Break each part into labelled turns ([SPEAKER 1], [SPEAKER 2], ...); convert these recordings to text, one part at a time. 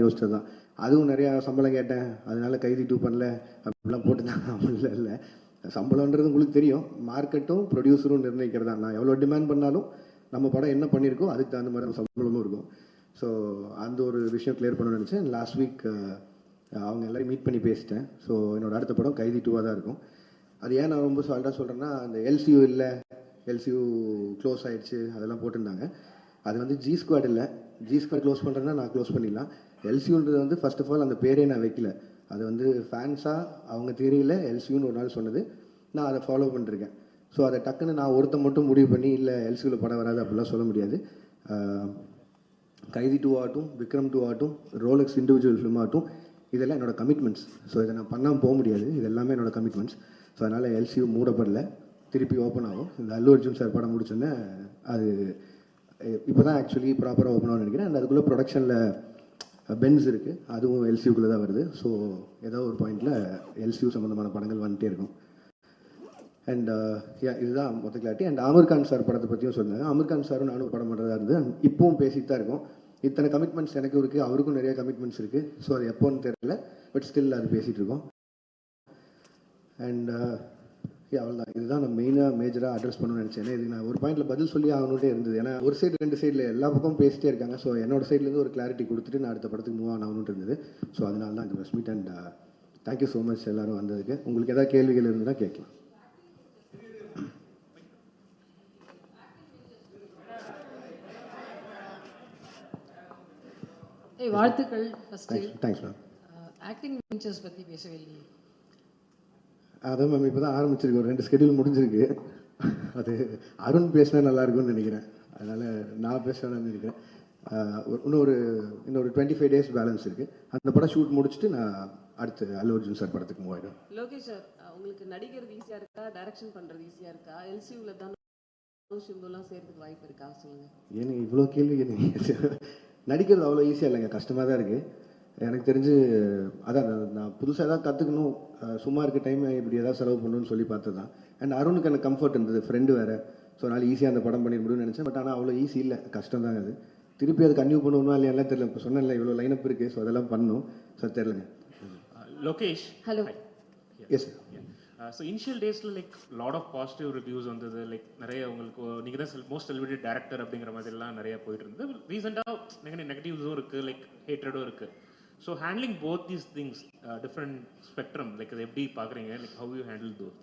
[SPEAKER 1] யோசிச்சது தான். அதுவும் நிறையா சம்பளம் கேட்டேன், அதனால கைதி 2 பண்ணல அப்படிலாம் போட்டுதான். இல்லை இல்லை, சம்பளம்ன்றது உங்களுக்கு தெரியும், மார்க்கெட்டும் ப்ரொடியூசரும் நிர்ணயிக்கிறது தான். நான் எவ்வளோ டிமாண்ட் பண்ணாலும் நம்ம படம் என்ன பண்ணியிருக்கோ அதுக்கு தகுந்த மாதிரி சம்பளமும் இருக்கும். ஸோ அந்த ஒரு விஷயம் கிளியர் பண்ணணும்னு நினச்சேன். லாஸ்ட் வீக் அவங்க எல்லாரையும் மீட் பண்ணி பேசிட்டேன். ஸோ என்னோடய அடுத்த படம் கைதி 2 தான் இருக்கும். அது ஏன் நான் ரொம்ப சால்ட்டாக சொல்கிறேன்னா, அந்த எல்சியூ இல்லை, எல்சியூ க்ளோஸ் ஆகிடுச்சு அதெல்லாம் போட்டிருந்தாங்க. அது வந்து ஜி ஸ்குவாட் இல்லை, ஜி ஸ்குவாட் க்ளோஸ் பண்ணுறேன்னா நான் க்ளோஸ் பண்ணிடலாம். எல்சியூன்றது வந்து ஃபர்ஸ்ட் ஆஃப் ஆல் அந்த பேரே நான் வைக்கல. அது வந்து ஃபேன்ஸாக அவங்க தியரியில் எல்சியூன்னு ஒரு நாள் சொன்னது, நான் அதை ஃபாலோ பண்ணிருக்கேன். ஸோ அதை டக்குன்னு நான் ஒருத்த மட்டும் முடிவு பண்ணி இல்லை எல்சியூவில் படம் வராது அப்படிலாம் சொல்ல முடியாது. கைதி 2 ஆகட்டும், விக்ரம் 2 ஆகட்டும், ரோலக்ஸ் இண்டிவிஜுவல் ஃபிலிம் ஆகட்டும், இதெல்லாம் என்னோடய கமிட்மெண்ட்ஸ். ஸோ இதை நான் பண்ணாமல் போக முடியாது, இது எல்லாமே என்னோடய கமிட்மெண்ட்ஸ். ஸோ அதனால் எல்சியூ மூடப்படல, திருப்பி ஓப்பன் ஆகும். இந்த அல்லு அர்ஜுன் சார் படம் முடிச்சோன்னே அது இப்போ தான் ஆக்சுவலி ப்ராப்பராக ஓப்பன் ஆகும்னு நினைக்கிறேன். அண்ட் அதுக்குள்ளே ப்ரொடக்ஷனில் பென்ஸ் இருக்குது, அதுவும் எல்சியூக்குள்ளே தான் வருது. ஸோ ஏதோ ஒரு பாயிண்டில் எல்சியூ சம்மந்தமான படங்கள் வந்துகிட்டே இருக்கும். அண்ட் இதுதான் மொத்த clarity. And Aamir Khan sir படத்தை பற்றியும் சொன்னாங்க. ஆமீர் கான் சாரும் நானும் படம் பண்ணுறதா இருந்து இப்பவும் பேசிட்டு தான் இருக்கோம். இத்தனை கமிட்மெண்ட்ஸ் எனக்கும் இருக்குது, அவருக்கும் நிறைய கமிட்மெண்ட்ஸ் இருக்குது. ஸோ அது எப்போன்னு தெரியல, பட் ஸ்டில் அது பேசிகிட்டு இருக்கோம். அண்ட் அவ்வளோதான், இதுதான் நான் மேஜராக அட்ரஸ் பண்ணணும்னு நினச்சேன். இது நான் ஒரு பாயிண்டில் பதில் சொல்லி ஆகணுன்ட்டே இருந்தது. ஏன்னா ஒரு சைடு 2 சைடில் எல்லா பக்கமும் பேசிட்டே இருக்காங்க. ஸோ என்னோட சைட்லேருந்து ஒரு கிளாரிட்டி கொடுத்துட்டு நான் அடுத்த படத்துக்கு மூவ் ஆகணும்னு இருந்தது. ஸோ அதனால தான் இந்த press meet. And thank you so much எல்லோரும் வந்ததுக்கு. உங்களுக்கு எதாவது கேள்விகள் இருந்ததுன்னா கேட்கலாம்.
[SPEAKER 2] வாழ்த்துக்கள்.
[SPEAKER 1] Thanks ma'am.
[SPEAKER 2] ஆக்டிங் வெஞ்சர்ஸ் பற்றி பேசவே இல்லை.
[SPEAKER 1] அதான் மேம் இப்போ தான் ஆரம்பிச்சிருக்கு, ஒரு 2 ஸ்கெடியூல் முடிஞ்சிருக்கு. அது அருண் பேசினா நல்லா இருக்கும்னு நினைக்கிறேன், அதனால் நான் பேசுகிறேன்னு நினைக்கிறேன். இன்னொரு 25 days பேலன்ஸ் இருக்குது. அந்த படம் ஷூட் முடிச்சுட்டு நான் அடுத்து அல்லு அர்ஜுன் சார் படத்துக்கு மூவ் ஆகிடும்.
[SPEAKER 3] லோகேஷ் சார், உங்களுக்கு நடிக்கிறது ஈஸியாக இருக்கா, டைரக்ஷன் பண்ணுறது ஈஸியாக இருக்கா? எல்சியூவில் தான் சிம்புலாம் சேர்த்துக்கு வாய்ப்பு இருக்கா சொல்லுங்கள்.
[SPEAKER 1] ஏன்னு இவ்வளோ கேள்வி நடிக்கிறது அவ்வளோ ஈஸியாக இல்லைங்க, கஷ்டமாக தான் இருக்குது எனக்கு தெரிஞ்சு. அதான் நான் புதுசாக ஏதாவது கற்றுக்கணும், சும்மா இருக்க டைம் இப்படி ஏதாவது செலவு பண்ணணும்னு சொல்லி பார்த்தது தான். அண்ட் அருணுக்கு எனக்கு கம்ஃபர்ட் இருந்தது, ஃப்ரெண்டு வேறு. ஸோ அதனால் ஈஸியாக அந்த படம் பண்ணிட முடியும்னு நினச்சேன். பட் ஆனால் அவ்வளோ ஈஸி இல்லை, கஷ்டம் தாங்க அது. திருப்பி அது கன்டினியூ பண்ணுவோமா இல்லையா தெரியல. இப்போ சொன்னேன்ல இவ்வளோ லைனப் இருக்குது, ஸோ அதெல்லாம் பண்ணணும். ஸோ தெரியலங்க.
[SPEAKER 4] Lokesh,
[SPEAKER 3] hello.
[SPEAKER 1] Yes sir.
[SPEAKER 4] So initial டேஸில் like lot of positive reviews வந்தது. லைக் நிறைய உங்களுக்கு நீங்கள் தான் மோஸ்ட் செலிபிரிட்டி டேரக்டர் அப்படிங்கிற மாதிரிலாம் நிறைய போயிட்டு இருந்தது. ரீசெண்டாக நெகட்டிவ்ஸும் இருக்குது, லைக் ஹேட்ரடும் இருக்குது. So handling both these things, different spectrum, like அதை எப்படி பார்க்குறீங்க? Like how you handle those?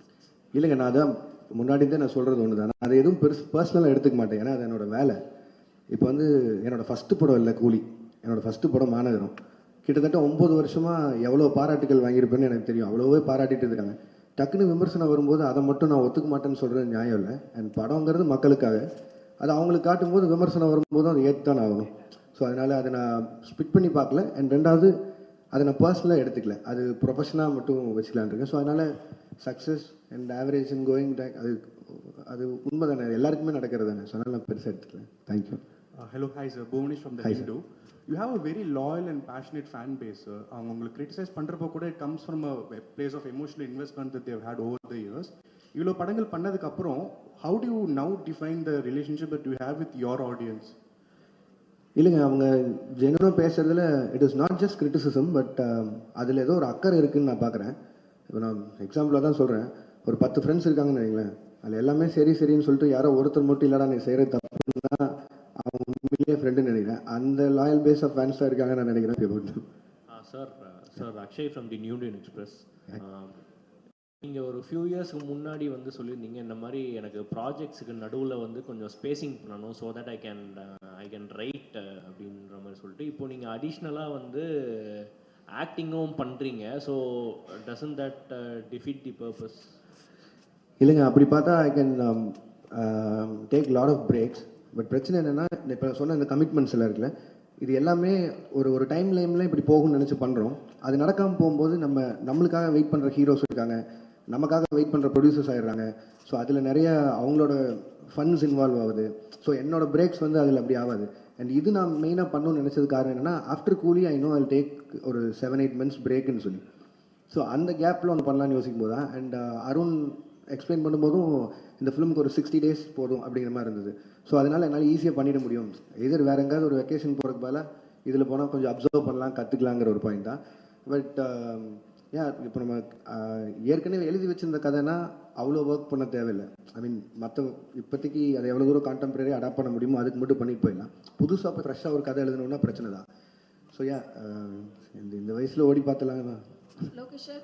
[SPEAKER 1] இல்லைங்க, நான் அதான் முன்னாடி தான் நான் சொல்கிறது ஒன்று தான். அதை எதுவும் பர்சனலாக எடுத்துக்க மாட்டேன், ஏன்னா அது என்னோட வேலை. இப்போ வந்து என்னோடய ஃபஸ்ட்டு படம் இல்லை கூலி, என்னோடய ஃபஸ்ட்டு படம் மாநகரம். கிட்டத்தட்ட 9 வருஷமாக எவ்வளோ பாராட்டுகள் வாங்கியிருப்பேன்னு எனக்கு தெரியும். அவ்வளோவே பாராட்டிட்டு இருக்காங்க. டக்குன்னு விமர்சனம் வரும்போது அதை மட்டும் நான் ஒத்துக்க மாட்டேன்னு சொல்கிறது நியாயம் இல்லை. அண்ட் படங்கிறது மக்களுக்காக, அது அவங்களுக்கு காட்டும்போது விமர்சனம் வரும்போதும் அதை ஏற்று தான் ஆகணும். ஸோ அதனால் அதை நான் ஸ்பிட் பண்ணி பார்க்கல. அண்ட் ரெண்டாவது, அதை நான் பர்சனலாக எடுத்துக்கல, அது ப்ரொஃபஷனாக மட்டும் வச்சுக்கலான் இருக்கேன். ஸோ அதனால் success and average and going back அது உண்மை தானே, எல்லாருக்குமே நடக்கிறது தானே. ஸோ அதனால் நான் பெருசாக எடுத்துக்கல. Thank you.
[SPEAKER 5] Hello, hi sir. Bhuvanesh from the Hindu. You have a very loyal and passionate fan base, sir. அவங்க உங்களுக்கு கிரிட்டிசைஸ் பண்ணுறப்போ கூட it comes from a place of emotional investment that they have had over the years. இவ்வளோ படங்கள் பண்ணதுக்கப்புறம் how do you now define the relationship that you have with your audience?
[SPEAKER 1] இல்லைங்க, அவங்க ஜெனுவனாக பேசுகிறதுல it is not just criticism, but அதில் ஏதோ ஒரு அக்கறை இருக்குதுன்னு நான் பார்க்குறேன். இப்போ நான் எக்ஸாம்பிளாக தான் சொல்கிறேன், ஒரு 10 ஃப்ரெண்ட்ஸ் இருக்காங்கன்னு வைங்களேன், அதில் எல்லாமே சரின்னு சொல்லிட்டு யாரோ ஒருத்தர் மட்டும் இல்லைடா நீ செய்கிறது தப்புன்னா அவங்க உண்மையிலேயே ஃப்ரெண்டுன்னு நினைக்கிறேன். அந்த லாயல் பேஸ் ஆஃப் ஃபேன்ஸாக இருக்காங்க நான் நினைக்கிறேன்.
[SPEAKER 6] Sir Akshay from the new Indian express. நீங்கள் ஒரு ஃபியூ இயர்ஸ்க்கு முன்னாடி வந்து சொல்லியிருந்தீங்க, இந்த மாதிரி எனக்கு ப்ராஜெக்ட்ஸுக்கு நடுவில் வந்து கொஞ்சம் ஸ்பேசிங் பண்ணணும், so that I can write அப்படின்ற மாதிரி சொல்லிட்டு, இப்போ நீங்கள் அடிஷ்னலாக வந்து ஆக்டிங்கும் பண்ணுறீங்க. So doesn't that defeat the purpose?
[SPEAKER 1] இல்லைங்க, அப்படி பார்த்தா I can take lot of breaks. But பிரச்சனை என்னென்னா, இப்போ சொன்ன இந்த கமிட்மெண்ட்ஸ் எல்லாம் இருக்குல்ல, இது எல்லாமே ஒரு டைம் லைனில் இப்படி போகும்னு நினச்சி பண்ணுறோம். அது நடக்காமல் போகும்போது நம்மளுக்காக வெயிட் பண்ணுற ஹீரோஸ் இருக்காங்க, நமக்காக வெயிட் பண்ணுற ப்ரொடியூசர்ஸ் ஆகிடுறாங்க. ஸோ அதில் நிறைய அவங்களோட ஃபண்ட்ஸ் இன்வால்வ் ஆகுது. ஸோ என்னோட பிரேக்ஸ் வந்து அதில் அப்படி ஆகாது. அண்ட் இது நான் மெயினாக பண்ணணும்னு நினச்சது காரணம் என்னென்னா, ஆஃப்டர் கூலி ஐ நோ ஐ டேக் ஒரு 7-8 months பிரேக்குன்னு சொல்லி. ஸோ அந்த கேப்பில் ஒன்று பண்ணலான்னு யோசிக்கும் போது தான். அண்ட் அருண் எக்ஸ்பிளைன் பண்ணும்போதும் இந்த ஃபிலிமுக்கு ஒரு 60 days போதும் அப்படிங்கிற மாதிரி இருந்தது. ஸோ அதனால் என்னால் ஈஸியாக பண்ணிட முடியும். எதிர் வேறு எங்கேயாவது ஒரு வெக்கேஷன் போகிறதுக்கு பதிலாக இதில் போனால் கொஞ்சம் அப்சர்வ் பண்ணலாம், கற்றுக்கலாங்கிற ஒரு பாயிண்ட் தான். பட் இப்போ நம்ம ஏற்கனவே எழுதி வச்சிருந்த கதைனா அவ்வளோ ஒர்க் பண்ண தேவையில்லை. ஐ மீன் மற்ற இப்போதைக்கு அதை எவ்வளோ தூரம் கான்டெம்பரரி அடாப்ட் பண்ண முடியுமோ அதுக்கு மட்டும் பண்ணிட்டு போயிடலாம். புதுசாக இப்போ ஃப்ரெஷ்ஷாக ஒரு கதை எழுதணுன்னா பிரச்சனை தான். ஸோ இந்த வயசில் ஓடி பார்த்தலாம்.
[SPEAKER 2] Lokesh sir,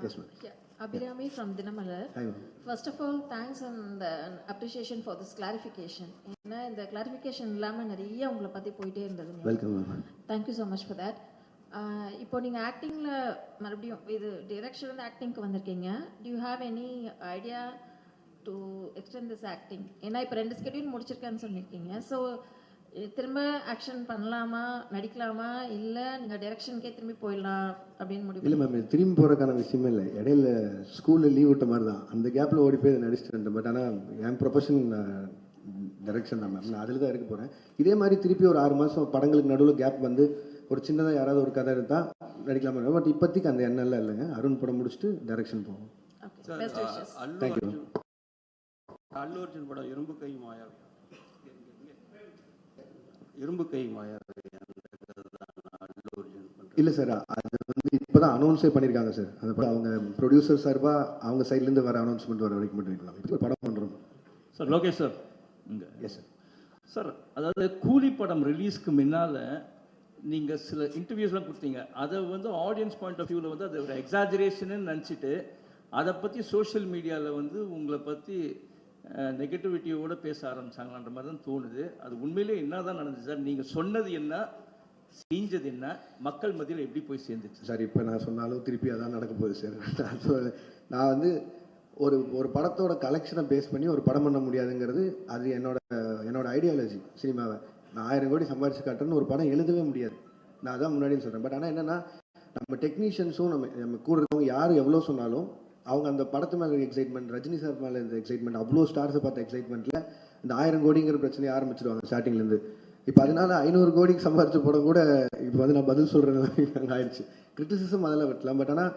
[SPEAKER 1] Yes, ma'am.
[SPEAKER 2] yeah, Abhirami from Dinamalar.
[SPEAKER 1] Hi, ma'am.
[SPEAKER 2] First of all, thanks and appreciation for this clarification. ஏன்னா இந்த clarification இல்லாமல் நிறைய உங்களை பற்றி போயிட்டே இருந்தது.
[SPEAKER 1] Welcome ma'am.
[SPEAKER 2] Thank you so much for that. இப்போ நீங்கள் ஆக்டிங்கில் மறுபடியும் இது டிரெக்ஷன் ஆக்டிங்க்கு வந்திருக்கீங்க. To you have any idea to extend this acting? ஏன்னா இப்போ 2 ஸ்கெடியூல் முடிச்சிருக்கேன்னு சொல்லியிருக்கீங்க. ஸோ திரும்ப ஆக்ஷன் பண்ணலாமா, நடிக்கலாமா, இல்லை நீங்கள் டைரக்ஷனுக்கே திரும்பி போயிடலாம் அப்படின்னு முடிவு?
[SPEAKER 1] இல்லை மேம், இது திரும்பி போகிறக்கான விஷயமே இல்லை. இடையில ஸ்கூலில் லீவ் விட்ட மாதிரி தான். அந்த கேப்பில் ஓடி போய் நடிச்சுட்டு. பட் ஆனால் என் ப்ரொஃபஷன் டைரக்ஷன் தான் மேம். நான் அதில் தான் இருக்க போகிறேன். இதே மாதிரி திருப்பி ஒரு 6 மாதம் படங்களுக்கு நடுவில் கேப் வந்து ஒரு சின்னதாக யாராவது ஒரு கதை எடுத்தால் நடிக்கலாமா. பட் இப்போதைக்கு அந்த எண்ணெல்லாம் இல்லைங்க. அருண் படம் முடிச்சுட்டு டைரக்ஷன் போவோம். தேங்க்யூ.
[SPEAKER 7] அல்லு அர்ஜுன் படம் இரும்பு கை மாயாவி. இரும்பு கை மாயாவி
[SPEAKER 1] இல்லை சார், அது வந்து இப்போ தான் அனௌன்ஸே பண்ணியிருக்காங்க சார். அந்த படம் அவங்க ப்ரொடியூசர் சார்பாக அவங்க சைட்லேருந்து வர அனௌன்ஸ்மெண்ட் வர வரைக்கும் மட்டும் இருக்கலாம். இப்போ படம் பண்ணுறோம்
[SPEAKER 7] சார். லோகேஷ் சார் இங்கே.
[SPEAKER 1] Yes sir.
[SPEAKER 7] சார், அதாவது கூலி படம் ரிலீஸ்க்கு முன்னால் நீங்கள் சில இன்டர்வியூஸ்லாம் கொடுத்தீங்க. அதை வந்து ஆடியன்ஸ் பாயிண்ட் ஆஃப் வியூவில் வந்து அது ஒரு எக்ஸாஜரேஷன்னு நினச்சிட்டு அதை பற்றி சோஷியல் மீடியாவில் வந்து உங்களை பற்றி நெகட்டிவிட்டியோடு பேச ஆரம்பிச்சாங்களான்ற மாதிரி தான் தோணுது. அது உண்மையிலே என்ன தான் நடந்துச்சு சார்? நீங்கள் சொன்னது என்ன, செஞ்சது என்ன, மக்கள் மத்தியில் எப்படி போய் சேர்ந்துச்சு
[SPEAKER 1] சார்? இப்போ நான் சொன்னாலும் திருப்பி அதான் நடக்க போகுது சார். நான் வந்து ஒரு படத்தோட கலெக்ஷனை பேஸ் பண்ணி ஒரு படம் பண்ண முடியாதுங்கிறது அது என்னோட ஐடியாலஜி. சினிமாவை நான் 1000 கோடி சம்பாரிச்சு காட்டுறேன்னு ஒரு படம் எழுதவே முடியாது. நான் அதான் முன்னாடியும் சொல்கிறேன். பட் ஆனால் என்னென்னா, நம்ம டெக்னீஷியன்ஸும் நம்ம கூட இருக்கவங்க யார் எவ்வளோ சொன்னாலும் அவங்க அந்த படத்து மேலே எக்ஸைட்மெண்ட், ரஜினி சார் மேலே இந்த எக்ஸைட்மெண்ட், அவ்வளோ ஸ்டார்ஸை பார்த்த எக்ஸைட்மெண்ட்டில் இந்த 1000 கோடிங்கிற பிரச்சனையை ஆரம்பிச்சிடுவாங்க ஸ்டார்டிங்லேருந்து. இப்போ அதனால 500 கோடிக்கு சம்பாரிச்ச படம் கூட இப்போ வந்து நான் பதில் சொல்கிறேன் ஆயிடுச்சு. கிரிட்டிசிசம் அதெல்லாம் வெட்டலாம். பட் ஆனால்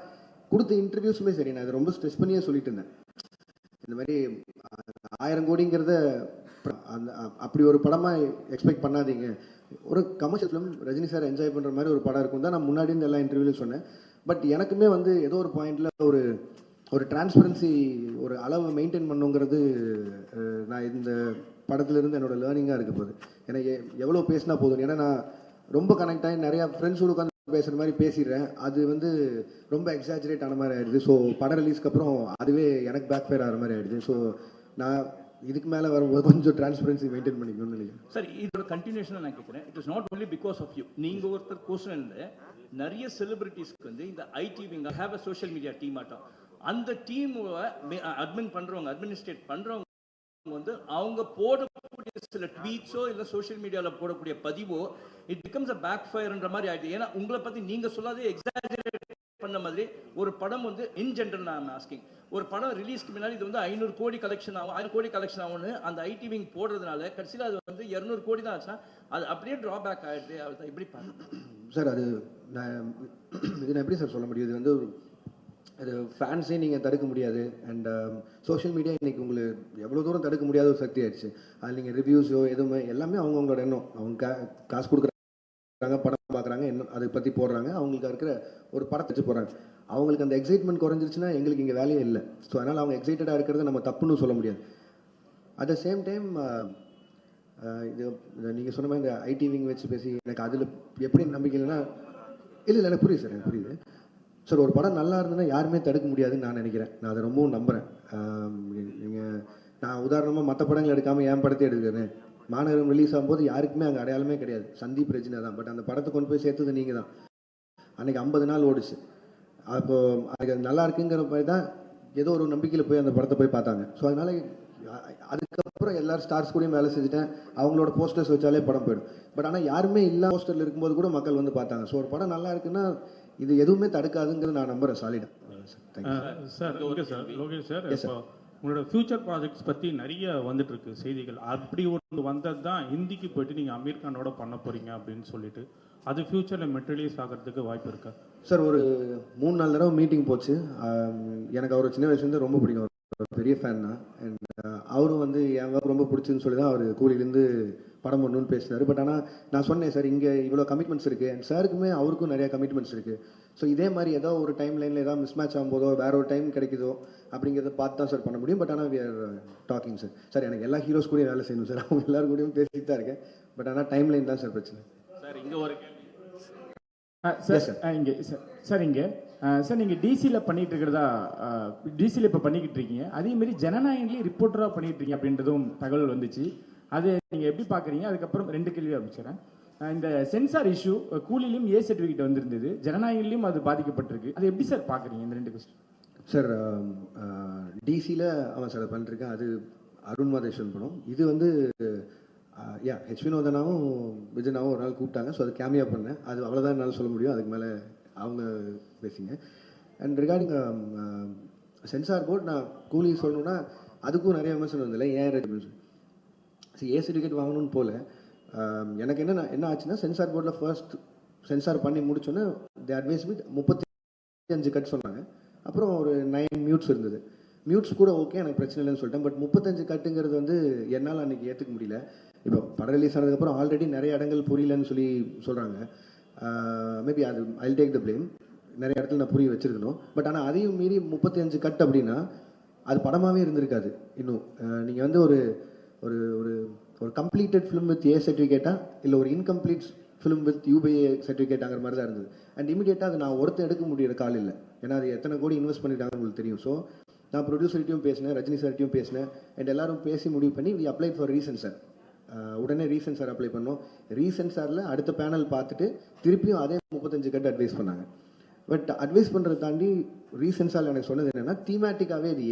[SPEAKER 1] கொடுத்த இன்டர்வியூஸுமே சரி, நான் அதை ரொம்ப ஸ்ட்ரெஸ் பண்ணியே சொல்லிட்டு இருந்தேன். இந்த மாதிரி 1000 கோடிங்கிறத அந்த அப்படி ஒரு படமாக எக்ஸ்பெக்ட் பண்ணாதீங்க. ஒரு commercial film Rajini sir enjoy பண்ணுற மாதிரி ஒரு படம் இருக்கும் தான் நான் முன்னாடி இருந்து எல்லா இன்டர்வியூலையும் சொன்னேன். பட் எனக்குமே வந்து ஏதோ ஒரு பாயிண்டில் ஒரு டிரான்ஸ்பரன்சி, ஒரு அளவை மெயின்டைன் பண்ணுங்கிறது நான் இந்த படத்துலேருந்து என்னோட லேர்னிங்காக இருக்க போகுது. ஏன்னா எவ்வளோ பேசினா போதும். ஏன்னா நான் ரொம்ப கனெக்ட் ஆகி நிறையா ஃப்ரெண்ட்ஸோடு உட்காந்து பேசுகிற மாதிரி பேசிடுறேன். அது வந்து ரொம்ப எக்ஸாஜரேட் ஆன மாதிரி ஆகிடுது. ஸோ படம் ரிலீஸ்க்கு அப்புறம் அதுவே எனக்கு பேக் ஃபயர் ஆகிற மாதிரி ஆகிடுது. ஸோ நான் இதுக்கு மேலே வரும்போது கொஞ்சம் டிரான்ஸ்பரன்சி மெயின்டைன் பண்ணிக்கணும்னு நினைக்கிறேன்.
[SPEAKER 7] சார், இதோட கண்டினியூஷன் நான் கேட்குறேன். It is not only because of you. நீங்கள் ஒருத்தர் கோஷன் நிறைய செலிபிரிட்டிஸ்க்கு வந்து இந்த IT wing have a social media team ஆட்டம். அந்த டீம் அட்மினிஸ்ட்ரேட் பண்றவங்க வந்து அவங்க போடக்கூடிய சில ட்வீட்ஸோ இல்லை சோஷியல் மீடியாவில் போடக்கூடிய பதிவோ இட் பிகம்ஸ் அ பேக் ஃபயர்ன்ற மாதிரி ஆயிடுது. ஏன்னா உங்களை பற்றி நீங்கள் சொல்லாதே எக்ஸாஜரேட் பண்ண மாதிரி ஒரு படம் வந்து இன் ஜென்ரல் நான் ஆஸ்கிங், ஒரு படம் ரிலீஸ்க்கு முன்னாடி இது வந்து 500 கோடி கலெக்ஷன் ஆகும், 1000 கோடி கலெக்ஷன் ஆகும்னு அந்த ஐடி விங் போடுறதுனால கடைசியில் அது வந்து 200 கோடி தான் ஆச்சுன்னா அது அப்படியே ட்ராபேக் ஆகிடுது. அது எப்படி பாருங்க
[SPEAKER 1] சார்? அது நான் எப்படி சார் சொல்ல முடியும்? இது வந்து அது ஃபேன்ஸே நீங்கள் தடுக்க முடியாது. அண்ட் சோஷியல் மீடியா இன்றைக்கி உங்களுக்கு எவ்வளோ தூரம் தடுக்க முடியாத ஒரு சக்தி ஆயிடுச்சு. அதில் நீங்கள் ரிவ்யூஸோ எதுவுமே எல்லாமே அவங்கவுங்களோட எண்ணம். அவங்க காசு கொடுக்குறாங்க, படம் பார்க்குறாங்க, என்ன அதை பற்றி போடுறாங்க, அவங்களுக்கு இருக்கிற ஒரு படத்தை வச்சு போடுறாங்க. அவங்களுக்கு அந்த எக்ஸைட்மெண்ட் குறைஞ்சிருச்சுன்னா எங்களுக்கு இங்கே வேலையே இல்லை. ஸோ அதனால் அவங்க எக்ஸைட்டடாக இருக்கிறத நம்ம தப்புன்னு சொல்ல முடியாது. அட் த சேம் டைம் இது நீங்கள் சொன்ன மாதிரி இந்த ஐடி விங் வச்சு பேசி எனக்கு அதில் எப்படி நம்பிக்கை இல்லைன்னா, இல்லை எனக்கு புரியுது சார், எனக்கு புரியுது சார். ஒரு படம் நல்லா இருந்ததுன்னா யாருமே தடுக்க முடியாதுன்னு நான் நினைக்கிறேன். நான் அதை ரொம்பவும் நம்புகிறேன். நீங்கள் நான் உதாரணமாக மற்ற படங்கள் எடுக்காமல் என் படத்தை எடுக்கிறேன். மாநகரம் ரிலீஸ் ஆகும்போது யாருக்குமே அங்கே அடையாளமே கிடையாது. சந்தீப் ரெஜினா தான். பட் அந்த படத்தை கொண்டு போய் சேர்த்தது நீங்கள் தான். அன்றைக்கி 50 நாள் ஓடிச்சு. அப்போது அது நல்லா இருக்குங்கிற மாதிரி தான் ஏதோ ஒரு நம்பிக்கையில் போய் அந்த படத்தை போய் பார்த்தாங்க. ஸோ அதனால் அதுக்கப்புறம் எல்லாரும் ஸ்டார்ஸ் கூடயும் வேலை செஞ்சுட்டேன். அவங்களோட போஸ்டர்ஸ் வச்சாலே படம் போயிடும். பட் ஆனால் யாருமே இல்லாத போஸ்டரில் இருக்கும்போது கூட மக்கள் வந்து பார்த்தாங்க. ஸோ ஒரு படம் நல்லா இருக்குன்னா இது எதுவுமே தடுக்காதுங்கிறது நான் நம்புகிறேன் சாலிடா.
[SPEAKER 8] Sir okay sir. Lokesh sir, இப்போ உங்களோட ஃபியூச்சர் ப்ராஜெக்ட்ஸ் பற்றி நிறைய வந்துட்டு இருக்கு செய்திகள். அப்படி ஒன்று வந்தது தான் ஹிந்திக்கு போயிட்டு நீங்கள் அமீர் கானோட பண்ண போகிறீங்க அப்படின்னு சொல்லிட்டு, அது ஃபியூச்சரில் மெட்டீரியலைஸ் ஆகிறதுக்கு வாய்ப்பு இருக்கா
[SPEAKER 1] சார்? ஒரு 3-4 தடவை மீட்டிங் போச்சு. எனக்கு அவர் சின்ன வயசுலேருந்து ரொம்ப பிடிக்கும். பெரிய ஃபேன் தான். அண்ட் அவரும் வந்து என் ஒர்க் ரொம்ப பிடிச்சுன்னு சொல்லி தான் அவர் கூலிலேருந்து படம் பண்ணணும்னு பேசினார். பட் ஆனால் நான் சொன்னேன் சார் இங்கே இவ்வளோ கமிட்மெண்ட்ஸ் இருக்குது, அண்ட் சாருக்குமே அவருக்கும் நிறையா கமிட்மெண்ட்ஸ் இருக்குது. ஸோ இதே மாதிரி ஏதோ ஒரு டைம் லைனில் ஏதாவது மிஸ் மேட்ச் ஆகும்போதோ வேற ஒரு டைம் கிடைக்குதோ அப்படிங்கிறத பார்த்து தான் சார் பண்ண முடியும். பட் ஆனால் we are talking sir. Sir எனக்கு எல்லா ஹீரோஸ் கூடயும் வேலை செய்யணும் சார், அவங்க எல்லாரும் கூடயும் பேசிட்டு தான் இருக்கேன். பட் ஆனால் டைம் லைன் தான் சார் பிரச்சனை.
[SPEAKER 9] சார் இங்கே ஒரு
[SPEAKER 10] சார் இங்கே சார் நீங்கள் டிசியில் பண்ணிட்டு இருக்கிறதா, டிசியில் இப்போ பண்ணிக்கிட்டு இருக்கீங்க, அதேமாரி ஜனநாயகன்லேயும் ரிப்போர்ட்டராக பண்ணிட்டு இருக்கீங்க அப்படின்றதும் தகவல் வந்துச்சு. அது நீங்கள் எப்படி பார்க்குறீங்க? அதுக்கப்புறம் 2 கேள்வி ஆரம்பிச்சிடறேன். இந்த சென்சார் இஷ்யூ கூலிலையும் ஏ சர்டிஃபிகேட் வந்திருந்தது, ஜனநாயகன்லையும் அது பாதிக்கப்பட்டிருக்கு. அது எப்படி சார் பார்க்குறீங்க இந்த 2 கொஸ்டின்?
[SPEAKER 1] சார் டிசியில் ஆமாம் சார் அது பண்ணிருக்கேன். அது அருண் மாதேஸ்வரன் படம். இது வந்து ஹெச் வினோதனாவும் விஜயனாவும் ஒரு நாள் கூப்பிட்டாங்க. ஸோ அது கேமியா பண்ணேன். அது அவ்வளோதான் என்னால் சொல்ல முடியும், அதுக்கு மேலே அவங்க பேசிங்க. அண்ட் ரிகார்டிங் சென்சார் போர்ட், நான் கூலி சொல்லணுன்னா அதுக்கும் நிறைய விமர்சனம் வந்தில்லை. ஏன் ஏ சர்டிஃபிகேட் வாங்கணும்னு போல எனக்கு என்ன ஆச்சுன்னா, சென்சார் போர்டில் ஃபர்ஸ்ட் சென்சார் பண்ணி முடிச்சோன்னே தி அட்வைஸ் வித் 35 கட் சொன்னாங்க. அப்புறம் ஒரு 9 மியூட்ஸ் இருந்தது. மியூட்ஸ் கூட ஓகே, எனக்கு பிரச்சனை இல்லைன்னு சொல்லிட்டேன். பட் 35 கட்டுங்கிறது வந்து என்னால் அன்றைக்கி ஏற்றுக்க முடியல. இப்போ படம் ரிலீஸ் ஆனதுக்கப்புறம் ஆல்ரெடி நிறைய இடங்கள் புரியலன்னு சொல்கிறாங்க. மேபி அது ஐல் டேக் த பிளேம். நிறைய இடத்துல நான் புரிய வச்சுருக்கணும். பட் ஆனால் அதையும் மீறி 35 கட் அப்படின்னா அது படமாகவே இருந்திருக்காது. இன்னும் நீங்கள் வந்து ஒரு ஒரு ஒரு கம்ப்ளீட்டட் ஃபிலிம் வித் ஏ சர்டிஃபிகேட்டா இல்லை ஒரு இன்கம்ப்ளீட் ஃபிலிம் வித் யூபிஏ சர்டிஃபிகேட்டாங்கிற மாதிரி தான் இருந்தது. அண்ட் இமீடியட்டாக அது நான் ஒருத்தர் எடுக்க முடியிற கால் இல்லை. ஏன்னா அது எத்தனை கோடி இன்வெஸ்ட் பண்ணிட்டாங்கன்னு உங்களுக்கு தெரியும். ஸோ நான் ப்ரொடியூசர்கிட்டையும் பேசினேன், ரஜினி சார்கிட்டையும் பேசினேன். அண்ட் எல்லாரும் பேசி முடிவு பண்ணி வி அப்ளை ஃபார் ரீசென்சார். உடனே ரீசென்சார் அப்ளை பண்ணோம். ரீசென்சாரில் அடுத்த பேனல் பார்த்துட்டு திருப்பியும் அதே 35 கட்டு அட்வைஸ் பண்ணாங்க. பட் அட்வைஸ் பண்ணுறதை தாண்டி ரீசென்சாரில் எனக்கு சொன்னது என்னென்னா, தீமேட்டிக்காகவே இது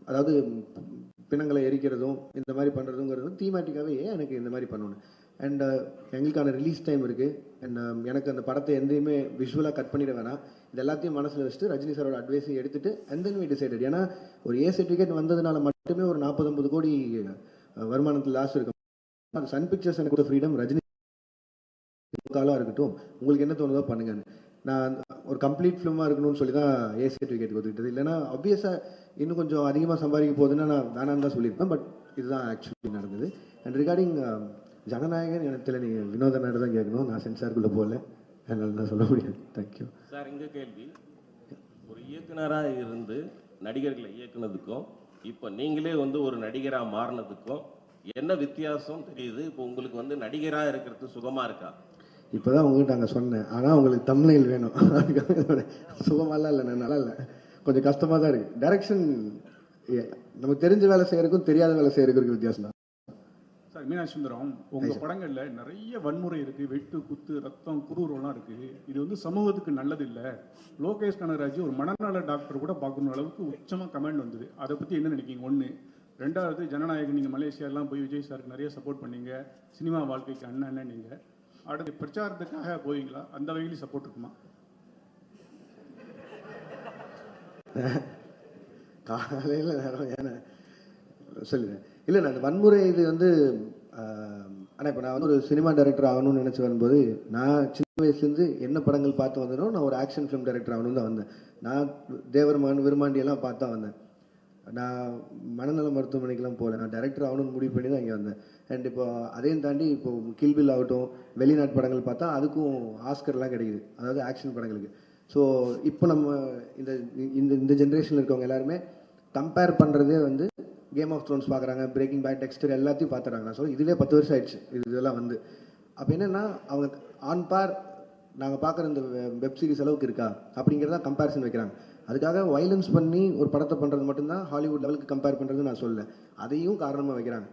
[SPEAKER 1] அதாவது பிணங்களை எரிக்கிறதும் இந்த மாதிரி பண்ணுறதுங்கிறதும் தீமேட்டிக்காகவே எனக்கு இந்த மாதிரி பண்ணணும். அண்ட் எங்களுக்கான ரிலீஸ் டைம் இருக்குது. அண்ட் எனக்கு அந்த படத்தை எந்தையுமே விஷுவலாக கட் பண்ணிட வேணாம். இது எல்லாத்தையும் மனசில் வச்சுட்டு ரஜினி சாரோட அட்வைஸை எடுத்துகிட்டு அண்ட் தென் வி டிசைடட். ஏன்னா ஒரு ஏ சர்டிஃபிகேட் வந்ததுனால மட்டுமே ஒரு 40-50 கோடி வருமானத்தில் லாஸ் இருக்கும். அது சன் பிக்சர்ஸ் எனக்கு கூட ஃப்ரீடம், ரஜினி காலாக இருக்கட்டும், உங்களுக்கு என்ன தோணுதோ பண்ணுங்கன்னு. நான் ஒரு கம்ப்ளீட் ஃபிலிமாக இருக்கணும்னு சொல்லி தான் ஏ சர்டிஃபிகேட் ஒத்துக்கிட்டது. இல்லைன்னா ஆப்வியஸாக இன்னும் கொஞ்சம் அதிகமாக சம்பாதிக்க போகுதுன்னா நான் வேணான்னு தான் சொல்லியிருப்பேன். பட் இதுதான் ஆக்சுவலி நடந்தது. அண்ட் ரிகார்டிங் ஜனநாயகன் எனக்கு தெரியல, நீங்கள் வினோதனாடு தான் கேட்கணும். நான் சென்சாருக்குள்ளே போகல, என்னால் தான் சொல்ல முடியாது. Thank you
[SPEAKER 9] sir. இங்கே கேள்வி, ஒரு இயக்குனராக இருந்து நடிகர்களை இயக்குனதுக்கும் இப்போ நீங்களே வந்து ஒரு நடிகராக மாறினதுக்கும் என்ன வித்தியாசம் தெரியுது? இப்போ உங்களுக்கு வந்து நடிகராக இருக்கிறது சுகமாக இருக்கா?
[SPEAKER 1] இப்போ தான் உங்கள்கிட்ட அங்கே சொன்னேன். ஆனால் உங்களுக்கு தமிழில் வேணும். சுகமாலாம் இல்லை, நல்லா இல்லை, கொஞ்சம் கஷ்டமாக தான் இருக்குது. டைரக்ஷன் நமக்கு தெரிஞ்ச வேலை செய்யறதுக்கும் தெரியாத வேலை செய்யறதுக்கு வித்தியாசம் தான்.
[SPEAKER 8] சார் மீனாட்சி சுந்தரம், உங்கள் படங்களில் நிறைய வன்முறை இருக்குது, வெட்டு குத்து ரத்தம் குரூரெல்லாம் இருக்குது. இது வந்து சமூகத்துக்கு நல்லது இல்லை. லோகேஷ் கனகராஜ் ஒரு மனநல டாக்டர் கூட பார்க்கணும் அளவுக்கு உச்சமாக கமெண்ட் வந்தது. அதை பற்றி என்ன நினைக்கிங்க? 1. 2வது, ஜனநாயகன் நீங்கள் மலேசியாலாம் போய் விஜய் சாருக்கு நிறைய சப்போர்ட் பண்ணீங்க, சினிமா வாழ்க்கைக்கு அண்ணன் நீங்கள். அடுத்து பிரச்சாரத்துக்காக போவீங்களா? அந்த வகையிலும் சப்போர்ட் இருக்குமா?
[SPEAKER 1] காலையில் நேரம் ஏன்னா சொல்லுங்கள். இல்லை, நான் அந்த வன்முறை இது வந்து ஆனால் இப்போ நான் வந்து ஒரு சினிமா டைரக்டர் ஆகணும்னு நினச்சி வரும்போது, நான் சின்ன வயசுலேருந்து என்ன படங்கள் பார்த்து வந்தேனோ, நான் ஒரு ஆக்ஷன் ஃபிலிம் டைரக்டர் ஆகணும்னு தான் வந்தேன். நான் தேவர் மகன் விருமாண்டியெல்லாம் பார்த்து தான் வந்தேன். நான் மனநல மருத்துவமனைக்கெலாம் போகல, நான் டைரக்டர் ஆகணும்னு முடிவு பண்ணி தான் இங்கே வந்தேன். அண்ட் இப்போ அதையும் தாண்டி இப்போ கில்பில் ஆகட்டும், வெளிநாட்டு படங்கள் பார்த்தா அதுக்கும் ஆஸ்கர்லாம் கிடைக்குது, அதாவது ஆக்ஷன் படங்களுக்கு. ஸோ இப்போ நம்ம இந்த இந்த ஜென்ரேஷனில் இருக்கவங்க எல்லாருமே கம்பேர் பண்ணுறதே வந்து கேம் ஆஃப் த்ரோன்ஸ் பார்க்குறாங்க, பிரேக்கிங் பேட், டெக்ஸ்டர் எல்லாத்தையும் பார்த்துறாங்க. நான் சொல்ல இதுவே 10 வருஷம் ஆயிடுச்சு இதெல்லாம் வந்து. அப்போ என்னென்னா அவங்க ஆன் பார் நாங்கள் பார்க்குற இந்த வெப் சீரிஸ் அளவுக்கு இருக்கா அப்படிங்கிறத கம்பேரிசன் வைக்கிறாங்க. அதுக்காக வயலன்ஸ் பண்ணி ஒரு படத்தை பண்ணுறது மட்டும்தான் ஹாலிவுட் லெவலுக்கு கம்பேர் பண்ணுறது நான் சொல்ல, அதையும் காரணமாக வைக்கிறாங்க.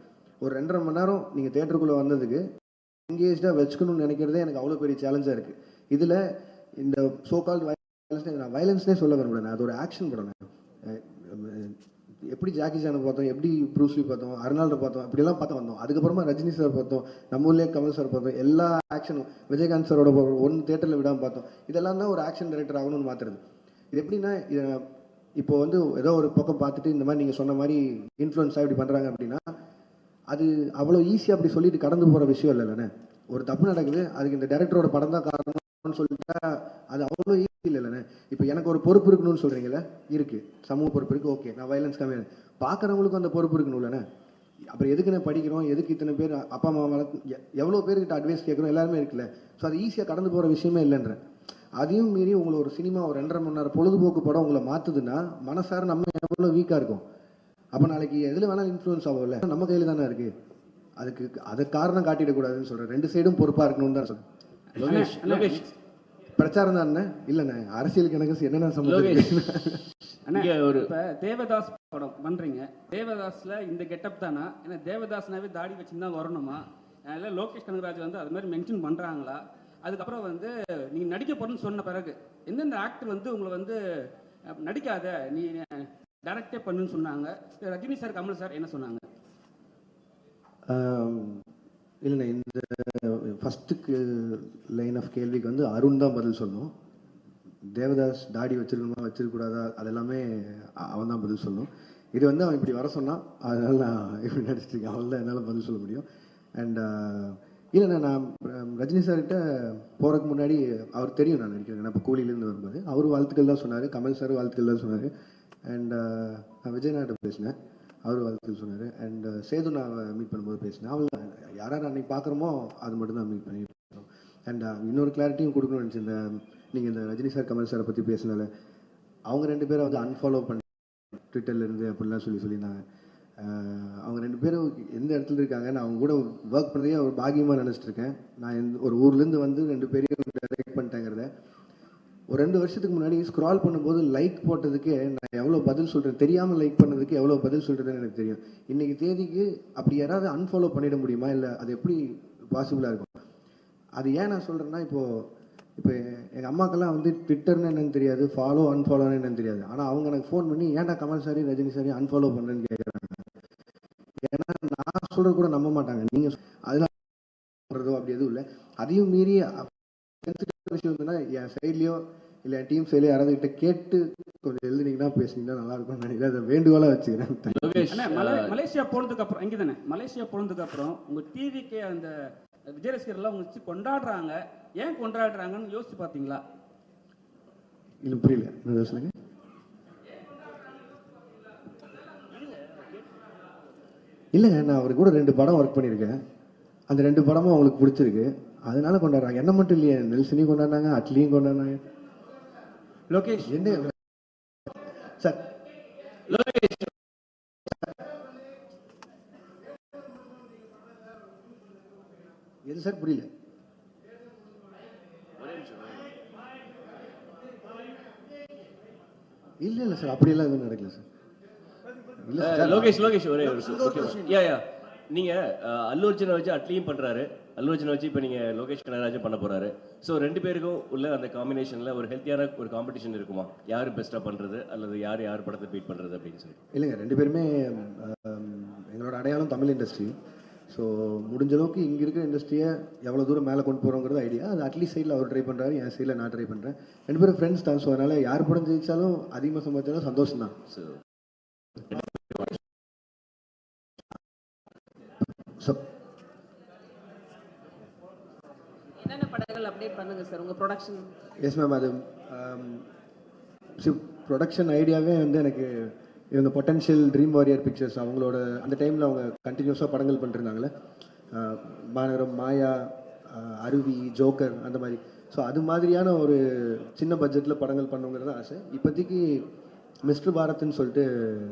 [SPEAKER 1] ஒரு 2.5 மணி நேரம் நீங்கள் தேட்டருக்குள்ளே வந்ததுக்கு எங்கேஜாக வச்சுக்கணும்னு நினைக்கிறதே எனக்கு அவ்வளோ பெரிய சேலஞ்சாக இருக்குது. இதில் இந்த சோகால்டு வயலன்ஸ், நான் வயலன்ஸ்னே சொல்ல விரும்புகிறேன், அது ஒரு ஆக்ஷன் படம். எப்படி ஜாக்கி சானை பார்த்தோம், எப்படி ப்ரூஸ்லி பார்த்தோம், அர்னால்டை பார்த்தோம், இப்படிலாம் பார்த்து வந்தோம். அதுக்கப்புறமா ரஜினி சார் பார்த்தோம், நம்ம ஊர்லேயே கமல் சார் பார்த்தோம், எல்லா ஆக்ஷனும் விஜயகாந்த் சாரோட ஒன்று தேட்டரில் விடாமல் பார்த்தோம். இதெல்லாம் தான் ஒரு ஆக்ஷன் டைரக்டர் ஆகணும்னு மாற்றுறது. இது எப்படின்னா, இதை இப்போ வந்து ஏதோ ஒரு பக்கம் பார்த்துட்டு இந்த மாதிரி நீங்கள் சொன்ன மாதிரி இன்ஃப்ளூயன்ஸாக இப்படி பண்ணுறாங்க அப்படின்னா, அது அவ்வளோ ஈஸியாக அப்படி சொல்லிட்டு கடந்து போகிற விஷயம் இல்லைண்ணே. ஒரு தப்பு நடக்குது, அதுக்கு இந்த டைரக்டரோட படம் தான் காரணம்னு சொல்லிட்டா அது அவ்வளோ ஈஸி இல்லைண்ணே. இப்போ எனக்கு ஒரு பொறுப்பு இருக்கணும்னு சொல்கிறீங்களே, இருக்குது, சமூக பொறுப்பு இருக்குது, ஓகே, நான் வயலன்ஸ் கம்மியாக பார்க்குறவங்களுக்கும் அந்த பொறுப்பு இருக்கணும் இல்லைண்ணே. அப்புறம் எதுக்குன்னு படிக்கிறோம், எதுக்கு இத்தனை பேர் அப்பா அம்மா வளர்த்து எவ்வளோ பேர்கிட்ட அட்வைஸ் கேட்குறோம், எல்லாருமே இருக்குல்ல. ஸோ அது ஈஸியாக கடந்து போகிற விஷயமே இல்லைன்றேன். அதையும் மீறி உங்களை ஒரு சினிமா ஒரு 2.5 மணி நேரம் பொழுதுபோக்கு படம் உங்களை மாற்றுதுன்னா மனசார நம்ம எவ்வளோ வீக்காக இருக்கும். அப்போ நாளைக்கு எதில் வேணாலும் இன்ஃப்ளூயன்ஸ் ஆகும்ல, நம்ம கையில் தானே இருக்குது. அதுக்கு அதை காரணம் காட்டிடக்கூடாதுன்னு சொல்கிறேன். 2 சைடும் பொறுப்பாக இருக்கணும்னு தான் சொல்கிறேன்.
[SPEAKER 6] லோகேஷ்
[SPEAKER 1] பிரச்சாரம் தானே இல்லைண்ணே, அரசியலுக்கு எனக்கு என்னென்ன சம்பந்தம்.
[SPEAKER 6] இங்க ஒரு
[SPEAKER 11] இப்போ தேவதாஸ் படம் பண்ணுறீங்க, தேவதாஸில் இந்த கெட்டப் தானா? ஏன்னா தேவதாஸ்னாவே தாடி வச்சுன்னு தான் வரணுமா? இல்லை லோகேஷ் கனகராஜ் வந்து அது மாதிரி மென்ஷன் பண்ணுறாங்களா? அதுக்கப்புறம் வந்து நீங்கள் நடிக்க போகிறேன்னு சொன்ன பிறகு எந்தெந்த ஆக்டர் வந்து உங்களை வந்து நடிக்காத நீ டைரக்டே பண்ணுன்னு சொன்னாங்க? ரஜினி சார், கமல் சார் என்ன சொன்னாங்க?
[SPEAKER 1] இல்லைண்ணே, இந்த ஃபஸ்ட்டுக்கு லைன் ஆஃப் கேள்விக்கு வந்து அருண் தான் பதில் சொல்லணும். தேவதாஸ் தாடி வச்சிருக்கணுமா வச்சிருக்கூடாதா அதெல்லாமே அவன் தான் பதில் சொல்லணும். இது வந்து அவன் இப்படி வர சொன்னான், அதனால நான் இப்படி நடிச்சிருக்கேன். அவள் தான் என்னால் பதில் சொல்ல முடியும். அண்ட் இல்லைண்ணா, நான் ரஜினி சார்கிட்ட போகிறதுக்கு முன்னாடி அவர் தெரியும் நான் நடிக்கிறேன். நான் இப்போ கூலியிலேருந்து வரும்போது அவர் வாழ்த்துக்கள் தான் சொன்னார், கமல் சார் வாழ்த்துக்கள் தான் சொன்னார். அண்ட் நான் விஜயநாட்ட பேசினேன், அவர் வாழ்த்துக்கள் சொன்னார். அண்ட் சேது நான் மீட் பண்ணும்போது பேசினேன். அவள் யாராவது அன்றைக்கி பார்க்குறோமோ அது மட்டும் தான் மீட் பண்ணிட்டு இருக்கோம். அண்ட் இன்னொரு கிளாரிட்டியும் கொடுக்கணும்னு நினச்சேன். நீங்கள் இந்த ரஜினி சார் கமல் சாரை பற்றி பேசினால அவங்க 2 பேரை வந்து அன்ஃபாலோ பண்ணி ட்விட்டர்லேருந்து அப்படிலாம் சொல்லியிருந்தாங்க. அவங்க 2 பேரும் எந்த இடத்துல இருக்காங்க, நான் அவங்க கூட ஒர்க் பண்ணுறதே ஒரு பாகியமாக நினச்சிட்டு இருக்கேன். நான் ஒரு ஊர்லேருந்து வந்து 2 பேரையும் டைரக்ட் பண்ணிட்டேங்கிறத ஒரு 2 வருஷத்துக்கு முன்னாடி ஸ்க்ரால் பண்ணும்போது லைக் போட்டதுக்கே நான் எவ்வளோ பதில் சொல்கிறேன், தெரியாமல் லைக் பண்ணதுக்கு எவ்வளோ பதில் சொல்கிறதுன்னு எனக்கு தெரியும். இன்றைக்கி தேதிக்கு அப்படி யாராவது அன்ஃபாலோ பண்ணிட முடியுமா? இல்லை அது எப்படி பாசிபிளாக இருக்கும்? அது ஏன் நான் சொல்கிறேன்னா, இப்போ எங்கள் அம்மாக்கெல்லாம் வந்து ட்விட்டர்னு என்னன்னு தெரியாது, ஃபாலோ அன்ஃபாலோன்னு என்னன்னு தெரியாது. ஆனால் அவங்க எனக்கு ஃபோன் பண்ணி ஏன்டா Kamal sorry Rajini sorry unfollow பண்ணுறேன்னு கேட்குறாங்க. ஏன்னா நான் சொல்கிறது கூட நம்ப மாட்டாங்க. நீங்கள் அதெல்லாம் பண்ணுறதோ அப்படி எதுவும் இல்லை. அதையும் மீறி விஷயம் இருந்ததுன்னா என் சைட்லேயோ இல்லை என் டீம் சைட்லேயோ யாராவது கிட்ட கேட்டு கொஞ்சம் எழுதுனீங்கன்னா பேசுனீங்கன்னா நல்லா இருக்கும்னு நினைக்கிறேன். அதை வேண்டுகோளாக வச்சுக்கிறேன்.
[SPEAKER 11] மலேசியா போனதுக்கு அப்புறம் இங்கே தானே மலேசியா போனதுக்கு அப்புறம் உங்கள் டிவிக்கு அந்த விஜய் ரசிகர்லாம் உங்க வச்சு கொண்டாடுறாங்க. ஏன் கொண்டாடுறாங்கன்னு யோசிச்சு பார்த்தீங்களா?
[SPEAKER 1] இல்லை புரியல, சொல்லுங்க. இல்லைங்க, நான் அவருக்கு கூட 2 படம் ஒர்க் பண்ணியிருக்கேன். அந்த 2 படமும் அவங்களுக்கு பிடிச்சிருக்கு, அதனால கொண்டாடுறாங்க. என்ன மட்டும் இல்லையே, நெல்சனையும் கொண்டாடினாங்க, அட்லியும் கொண்டாடினாங்க.
[SPEAKER 11] லோகேஷ்
[SPEAKER 1] என்ன சார்?
[SPEAKER 6] லோகேஷ்
[SPEAKER 1] எது சார்? புரியல. இல்லை சார், அப்படியெல்லாம் எதுவும் நடக்கல சார்.
[SPEAKER 6] லோகேஷ் ஒரே ஒரு நீங்க அல்லு அர்ஜுனை வச்சு அட்லியும் பண்றாரு, அல்லு அர்ஜுனை வச்சு இப்போ நீங்க லோகேஷ் கனகராஜும் பண்ண போறாரு. ஸோ 2 பேருக்கும் உள்ள அந்த காம்பினேஷன்ல ஒரு ஹெல்த்தியான ஒரு காம்படிஷன் இருக்குமா? யார் பெஸ்ட்டாக பண்றது அல்லது யார் படத்தை பீட் பண்றது அப்படின்னு சொல்லி?
[SPEAKER 1] இல்லைங்க, 2 பேருமே எங்களோட அடையாளம் தமிழ் இண்டஸ்ட்ரி. ஸோ முடிஞ்ச அளவுக்கு இங்கே இருக்கிற இண்டஸ்ட்ரியை எவ்வளோ தூரம் மேலே கொண்டு போகிறோங்கிறது ஐடியா. அது அட்லீஸ்ட் சைடில் அவர் ட்ரை பண்ணுறாரு, என் சைடில் நான் ட்ரை பண்ணுறேன். 2 பேரும் ஃப்ரெண்ட்ஸ் தான். ஸோ அதனால் யார் படம் ஜெயிச்சாலும் அதிகமாக சம்பாதிச்சாலும் சந்தோஷம் தான்.
[SPEAKER 3] என்னென்ன படங்கள் அப்டேட் பண்ணுங்க சார் உங்க ப்ரொடக்ஷன்?
[SPEAKER 1] எஸ் மேம், அது ப்ரொடக்ஷன் ஐடியாவே வந்து எனக்கு இந்த பொட்டன்ஷியல் ட்ரீம் வாரியர் பிக்சர்ஸ் அவங்களோட அந்த டைமில் அவங்க கண்டினியூஸாக படங்கள் பண்ணிருந்தாங்களே, மாநகரம், மாயா, அருவி, ஜோக்கர் அந்த மாதிரி. ஸோ அது மாதிரியான ஒரு சின்ன பட்ஜெட்டில் படங்கள் பண்ணுங்கிறது ஆசை. இப்போதைக்கு மிஸ்டர் பாரத்னு சொல்லிட்டு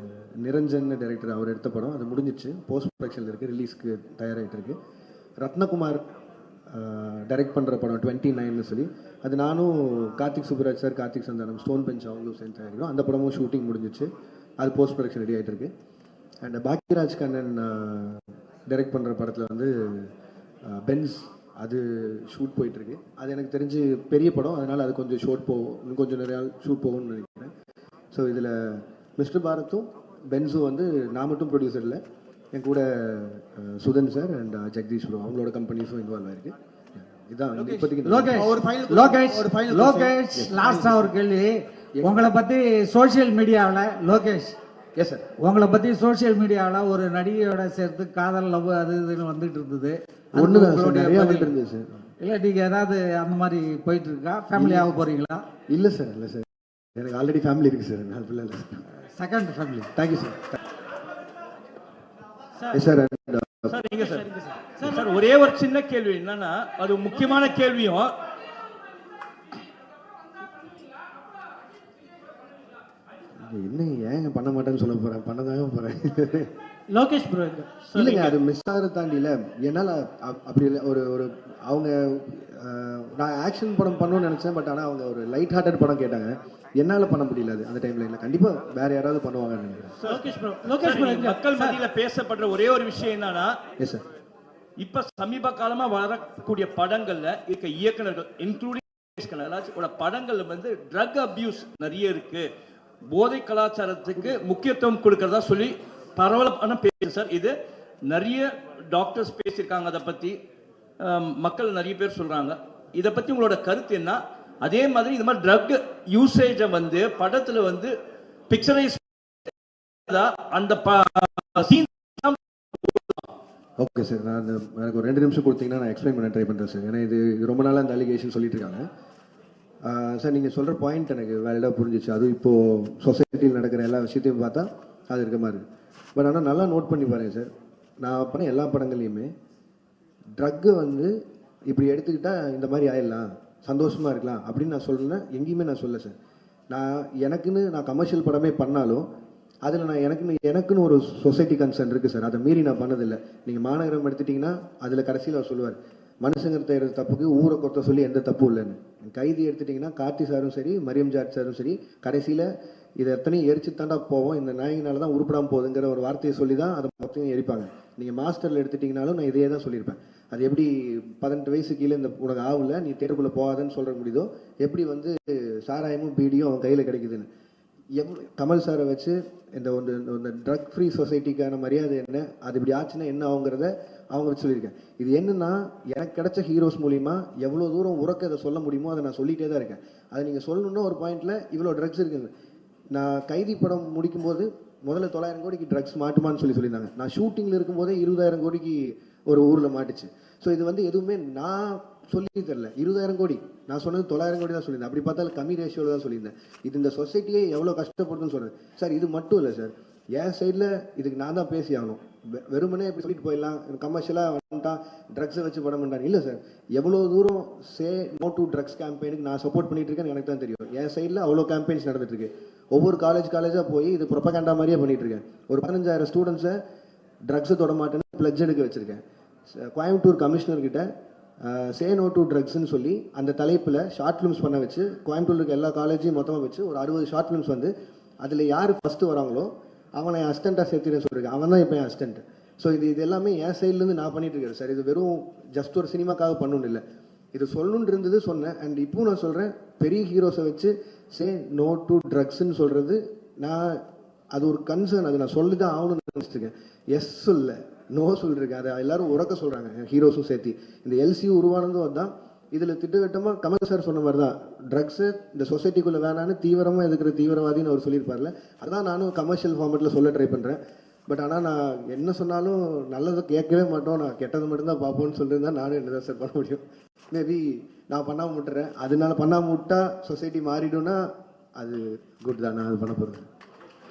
[SPEAKER 1] நிரஞ்சன் டைரக்டர் அவர் எடுத்த படம், அது முடிஞ்சிச்சு, போஸ்ட் ப்ரொடக்ஷனில் இருக்குது, ரிலீஸ்க்கு தயாராகிட்டு இருக்கு. ரத்னகுமார் டைரக்ட் பண்ணுற படம் 29ன்னு சொல்லி, அது நானும் Karthik Subbaraj sir, Karthik Santhanam, Stone Bench அவங்களும் சேர்ந்து தயாரிக்கிறோம். அந்த படமும் ஷூட்டிங் முடிஞ்சிச்சு, அது போஸ்ட் ப்ரொடக்ஷன் ரெடி ஆகிட்டு இருக்கு. அண்ட் பாக்யராஜ் கண்ணன் டைரக்ட் பண்ணுற படத்தில் வந்து பென்ஸ், அது ஷூட் போயிட்டுருக்கு. அது எனக்கு தெரிஞ்சு பெரிய படம், அதனால் அது கொஞ்சம் இன்னும் கொஞ்சம் நிறையா ஷூட் போகும்னு நினைக்கிறேன். ஸோ இதில் மிஸ்டர் பாரத்தும் பென்ஸும் வந்து நான் மட்டும் ப்ரொடியூசர் இல்லை, என் கூட Sudhan sir and Jagadish bro அவங்களோட கம்பெனிஸும் இன்வால்வ் ஆயிருக்கு. இதான் இப்போதைக்கு.
[SPEAKER 12] லோகேஷ் லாஸ்டா ஒரு கேள்வி உங்களை பத்தி சோசியல் மீடியாவில். லோகேஷ்,
[SPEAKER 1] எஸ் சார்,
[SPEAKER 12] உங்களை பத்தி சோசியல் மீடியாவில் ஒரு நடிகையோட சேர்த்து காதல், லவ் அது இதுன்னு வந்துட்டு இருந்தது. இல்லை நீங்க ஏதாவது அந்த மாதிரி போயிட்டு இருக்கா? ஃபேமிலியாக போறீங்களா?
[SPEAKER 1] இல்லை சார், இல்லை சார், எனக்கு ஆல்ரெடி ஃபேமிலி இருக்கு sir. Second family. Thank you sir. Sir
[SPEAKER 7] sir நீங்க சார் ஒரே ஒரு சின்ன கேள்வி என்னன்னா, அது முக்கியமான கேள்வியும்
[SPEAKER 1] என்ன ஏன் பண்ண மாட்டேன்னு சொல்ல போறேன், பண்ணதாங்க போறேன்.
[SPEAKER 13] லோகேஷ் ப்ரோ
[SPEAKER 1] இல்லைங்க, அது மிஸ் ஆகிறத தாண்டில என்னால் அப்படி இல்லை. ஒரு ஒரு அவங்க நான் ஆக்ஷன் படம் பண்ணணும்னு நினச்சேன். பட் ஆனால் அவங்க ஒரு லைட் ஹார்ட்டட் படம் கேட்டாங்க. என்னால் பண்ண முடியல அது அந்த டைமில். இல்லை, கண்டிப்பாக வேற யாராவது பண்ணுவாங்கன்னு நினைக்கிறேன்.
[SPEAKER 13] லோகேஷ் ப்ரோ
[SPEAKER 7] மக்கள் மத்தியில பேசப்படுற ஒரே ஒரு விஷயம் என்னன்னா,
[SPEAKER 1] எஸ் சார்,
[SPEAKER 7] இப்ப சமீப காலமா வரக்கூடிய படங்கள்ல இருக்க இயக்குனர்கள் இன்க்ளூடிங் படங்கள்ல வந்து ட்ரக் அபியூஸ் நிறைய இருக்கு, போதை கலாச்சாரத்துக்கு முக்கியத்துவம் கொடுக்கறதா சொல்லி பரவலான பேசு சார். இது நிறைய டாக்டர்ஸ் பேசியிருக்காங்க, அதை பத்தி மக்கள் நிறைய பேர் சொல்றாங்க. இதை பத்தி உங்களோட கருத்து என்ன? அதே மாதிரி இந்த மாதிரி ட்ரக் யூசேஜை வந்து படத்துல வந்து பிக்சரைஸ் அந்த
[SPEAKER 1] ஓகே சார். நான் எனக்கு ஒரு 2 நிமிஷம் கொடுத்தீங்கன்னா நான் எக்ஸ்பிளைன் பண்ண ட்ரை பண்ணுறேன் சார். ஏன்னா இது ரொம்ப நாளாக இந்த அலிகேஷன் சொல்லிட்டு இருக்காங்க சார். நீங்கள் சொல்கிற பாயிண்ட் எனக்கு வேலிடாக புரிஞ்சிச்சு. அதுவும் இப்போது சொசைட்டியில் நடக்கிற எல்லா விஷயத்தையும் பார்த்தா அது இருக்க மாதிரி. பட் ஆனால் நல்லா நோட் பண்ணி பாருங்கள் சார், நான் பண்ண எல்லா படங்கள்லையுமே ட்ரக்கு வந்து இப்படி எடுத்துக்கிட்டால் இந்த மாதிரி ஆயிடலாம், சந்தோஷமாக இருக்கலாம் அப்படின்னு நான் சொல்கிறேன்னா எங்கேயுமே நான் சொல்ல சார். நான் கமர்ஷியல் படமே பண்ணாலும் அதில் நான் எனக்குன்னு ஒரு சொசைட்டி கன்சர்ன் இருக்குது சார். அதை மீறி நான் பண்ணதில்லை. நீங்கள் மாநகரம் எடுத்துட்டிங்கன்னா அதில் கடைசியில் அவர் சொல்லுவார், மனுஷங்க செய்கிற தப்புக்கு ஊரை கொத்த சொல்லி எந்த தப்பும் இல்லைன்னு. கைதி எடுத்துட்டிங்கன்னா கார்த்தி சாரும் சரி, மரியம் ஜாட் சாரும் சரி, கடைசியில் இதை எத்தனையும் எரிச்சு தாண்டா போவோம், இந்த நாயினால தான் உருப்படாமல் போகுதுங்கிற ஒரு வார்த்தையை சொல்லி தான் அதை மொத்தம் எரிப்பாங்க. நீங்கள் மாஸ்டரில் எடுத்துட்டிங்கனாலும் நான் இதையே தான் சொல்லியிருப்பேன். அது எப்படி 18 வயசு கீழே இந்த உனக்கு ஆகல நீ தேட்டருக்குள்ளே போகாதன்னு சொல்கிற முடியுதோ, எப்படி வந்து சாராயமும் பீடியும் அவன் கையில் கிடைக்குதுன்னு. கமல் சாரை வச்சு இந்த ட்ரக் ஃப்ரீ சொசைட்டிக்கான மரியாதை என்ன, அது இப்படி ஆச்சுன்னா என்ன ஆகுங்கிறத அவங்க வச்சு சொல்லியிருக்கேன். இது என்னன்னா, எனக்கு கிடைச்ச ஹீரோஸ் மூலிமா எவ்வளோ தூரம் உறக்க அதை சொல்ல முடியுமோ அதை நான் சொல்லிகிட்டே தான் இருக்கேன். அதை நீங்கள் சொல்லணுன்னா ஒரு பாயிண்டில் இவ்வளோ ட்ரக்ஸ் இருக்குங்க. நான் கைதி படம் முடிக்கும்போது முதல்ல 900 கோடிக்கு ட்ரக்ஸ் மாட்டுமான்னு சொல்லியிருந்தாங்க. நான் ஷூட்டிங்கில் இருக்கும்போதே 20,000 கோடிக்கு ஒரு ஊரில் மாட்டுச்சு. ஸோ இது வந்து எதுவுமே நான் சொல்லி தரல. 20,000 கோடி நான் சொன்னது 900 கோடி தான் சொல்லியிருந்தேன். அப்படி பார்த்தாலும் கம்மி ரேஷியோவில் தான் சொல்லியிருந்தேன். இது இந்த சொசைட்டியே எவ்வளோ கஷ்டப்படுதுன்னு சொல்கிறேன் சார். இது மட்டும் இல்லை சார், என் சைடில் இதுக்கு நான் தான் பேசி ஆகணும். வெறுமனே இப்படி சொல்லிட்டு போயிடலாம், கமர்ஷியலாக வந்துட்டான் ட்ரக்ஸை வச்சு படம் பண்ணுறாங்க. இல்லை சார், எவ்வளோ தூரம் சே நோ டு ட்ரக்ஸ் கேம்பெயினுக்கு நான் சப்போர்ட் பண்ணிட்டு இருக்கேன்னு எனக்கு தான் தெரியும். என் சைடில் அவ்வளோ கேம்பெயின்ஸ் நடந்துட்டு இருக்கு. ஒவ்வொரு காலேஜாக போய் இது ப்ரொபகண்டா மாதிரியே பண்ணிட்டு இருக்கேன். ஒரு 15,000 ஸ்டூடெண்ட்ஸை ட்ரக்ஸை தொட மாட்டேன்னு பிளட்ஜ் எடுக்க வச்சிருக்கேன். கோயம்புத்தூர் கமிஷனர்கிட்ட சே நோ டு ட்ரக்ஸ்ன்னு சொல்லி அந்த தலைப்பில் ஷார்ட் ஃபிலிம்ஸ் பண்ண வச்சு கோயம்புத்தூர் இருக்க எல்லா காலேஜையும் மொத்தமாக வச்சு ஒரு 60 ஷார்ட் ஃபிலிம்ஸ் வந்து அதில் யார் ஃபஸ்ட்டு வராங்களோ அவனை என் அசிஸ்டண்ட்டாக சேர்த்துறேன்னு சொல்லியிருக்கேன். அவன் தான் இப்போ என் அசிஸ்டன்ட். ஸோ இது எல்லாமே என் சைட்லேருந்து நான் பண்ணிட்டு இருக்கேன் சார். இது வெறும் ஜஸ்ட் ஒரு சினிமாக்காக பண்ணணும் இல்லை, இது சொல்லணுன்னு இருந்தது சொன்னேன். அண்ட் இப்போ நான் சொல்கிறேன், பெரிய ஹீரோஸை வச்சு சே நோ டு ட்ரக்ஸ்ன்னு சொல்கிறது நான் அது ஒரு கன்சர்ன், அது நான் சொல்லி தான் ஆகணும்னு நினச்சிருக்கேன். எஸ் சொல்ல நோ சொல்லியிருக்கேன். அதை எல்லாரும் உறக்க சொல்கிறாங்க, ஹீரோஸும் சேர்த்து. இந்த எல்சியூ உருவானதும் அதுதான். இதில் திட்டவட்டமாக கமல் சார் சொன்ன மாதிரி தான், ட்ரக்ஸு இந்த சொசைட்டிக்குள்ளே வேணான்னு தீவிரமாக எதுக்குற தீவிரவாதின்னு அவர் சொல்லியிருப்பார்ல, அதான் நானும் கமர்ஷியல் ஃபார்மேட்டில் சொல்ல ட்ரை பண்ணுறேன். பட் ஆனால் நான் என்ன சொன்னாலும் நல்லதை கேட்கவே மாட்டோம், நான் கெட்டது மட்டும்தான் பார்ப்போம்னு சொல்லியிருந்தா நானும் என்ன தான் சார் பண்ண முடியும். மேபி நான் பண்ணாமல் விட்டுறேன், அதனால பண்ணாமல் விட்டா சொசைட்டி மாறிடும்னா அது குட் தான், நான் அது பண்ண போகிறேன்.